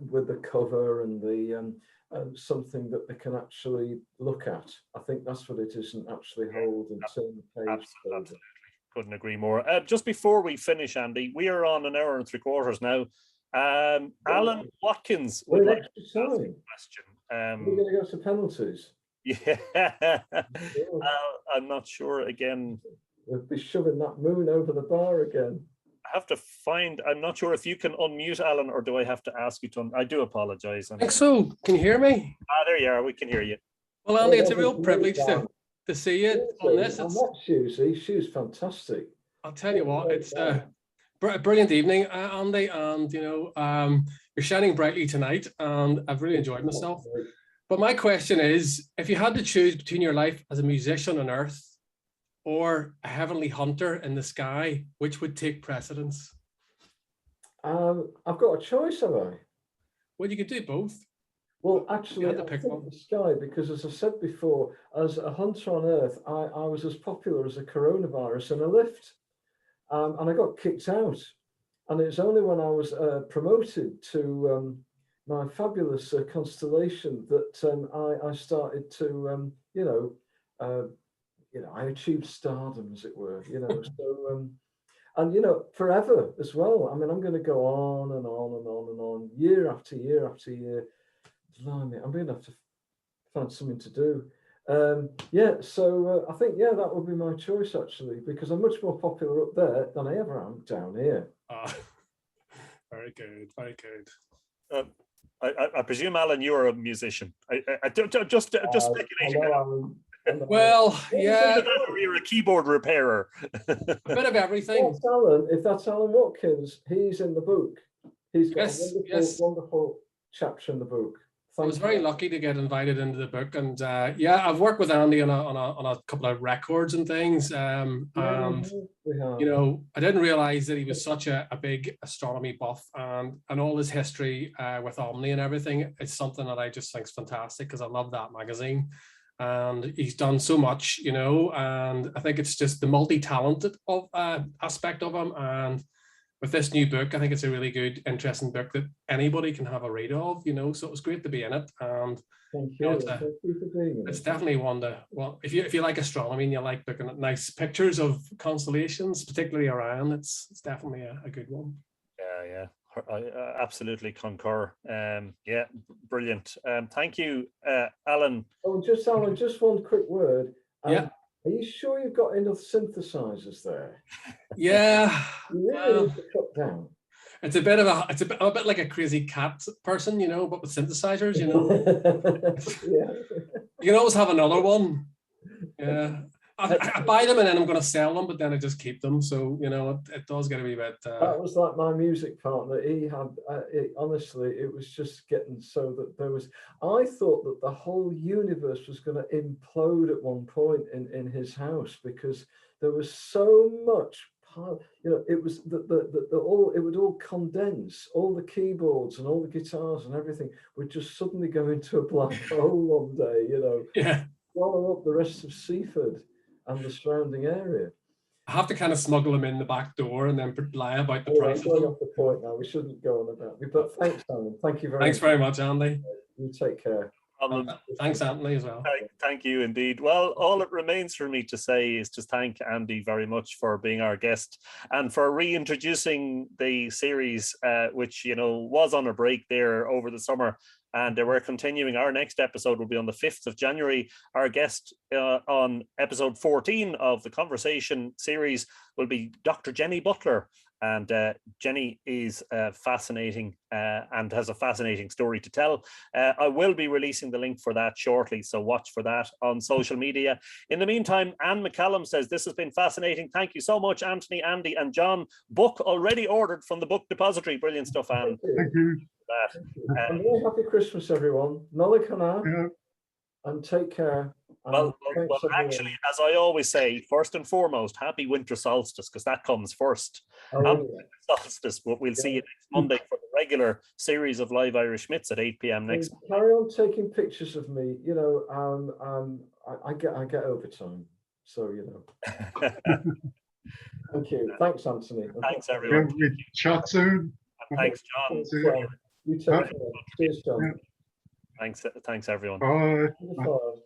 with the cover and the something that they can actually look at. I think that's what it is, and actually hold and turn the page. Absolutely. Couldn't agree more. Just before we finish, Andy, we are on an hour and 3/4 now. Alan Watkins would like to ask a question. We're going to go to penalties. Yeah, I'm not sure again. We'll be shoving that moon over the bar again. I have to find, I'm not sure if you can unmute, Alan, or do I have to ask you to? I do apologize. I think so. Can you hear me? There you are. We can hear you. Well, Andy, it's a real privilege to see you on this. I met Susie. She was fantastic. I'll tell you what, it's a brilliant evening, Andy, and you're shining brightly tonight, and I've really enjoyed myself. But my question is, if you had to choose between your life as a musician on Earth or a heavenly hunter in the sky, which would take precedence? I've got a choice, have I? Well, you could do both. Well, actually, I pick think one. the sky, because as I said before, as a hunter on Earth, I was as popular as a coronavirus in a lift. And I got kicked out. And it was only when I was promoted to my fabulous constellation that I started to, I achieved stardom, as it were, so, and, forever as well. I mean, I'm going to go on and on and on and on, year after year after year. Blimey, I'm going to have to find something to do. So I think, that would be my choice, actually, because I'm much more popular up there than I ever am down here. Very good, very good. I presume, Alan, you're a musician. Just speculating. Well, yeah. Or you're a keyboard repairer. A bit of everything. If that's Alan Watkins, he's in the book. He's got a wonderful chapter in the book. I was very lucky to get invited into the book, and I've worked with Andy on a couple of records and things. I didn't realize that he was such a big astronomy buff, and all his history with Omni and everything. It's something that I just think is fantastic, because I love that magazine, and he's done so much, and I think it's just the multi-talented aspect of him. And with this new book, I think it's a really good, interesting book that anybody can have a read of, so it was great to be in it. And thank you. Thank you for being in it. It's definitely one to, well, if you like astronomy and you like looking at nice pictures of constellations, particularly Orion, it's definitely a good one. Yeah, I absolutely concur. Brilliant. Thank you, Alan. Oh, Alan, just one quick word. Yeah. Are you sure you've got enough synthesizers there? Yeah. You really need to cut down. It's a bit like a crazy cat person, but with synthesizers, Yeah. You can always have another one. Yeah. I buy them and then I'm going to sell them, but then I just keep them. So, it does get to be a bit... That was like my music partner. He had, honestly, it was just getting so that there was... I thought that the whole universe was going to implode at one point in his house, because there was so much... it was it would all condense. All the keyboards and all the guitars and everything would just suddenly go into a black hole one day, Yeah. Swallow up the rest of Seaford and the surrounding area. I have to kind of smuggle them in the back door and then lie about the price. We're going off the point now. We shouldn't go on about it. But thanks, Alan. Thank you very much. Thanks very much, Andy. You take care. Thanks, Anthony, as well. Thank you indeed. Well, all it remains for me to say is to thank Andy very much for being our guest and for reintroducing the series, which was on a break there over the summer, And we're continuing. Our next episode will be on the 5th of January. Our guest on episode 14 of the Conversation series will be Dr. Jenny Butler. And Jenny is fascinating and has a fascinating story to tell. I will be releasing the link for that shortly, so watch for that on social media. In the meantime, Anne McCallum says, this has been fascinating. Thank you so much, Anthony, Andy, and John. Book already ordered from the Book Depository. Brilliant stuff, Anne. Thank you. And very happy Christmas, everyone. Nola Kana, Yeah. and take care. Well, actually, as I always say, first and foremost, happy winter solstice, because that comes first. Oh, Solstice, but we'll see you next Monday for the regular series of live Irish Myths at 8 p.m. next and carry on taking pictures of me. You know, I get overtime, so you know. Thank you. Thanks, Anthony. Thanks, everyone. We chat soon. And thanks, John. You take care. Cheers, John. Thanks, everyone. Bye. Bye.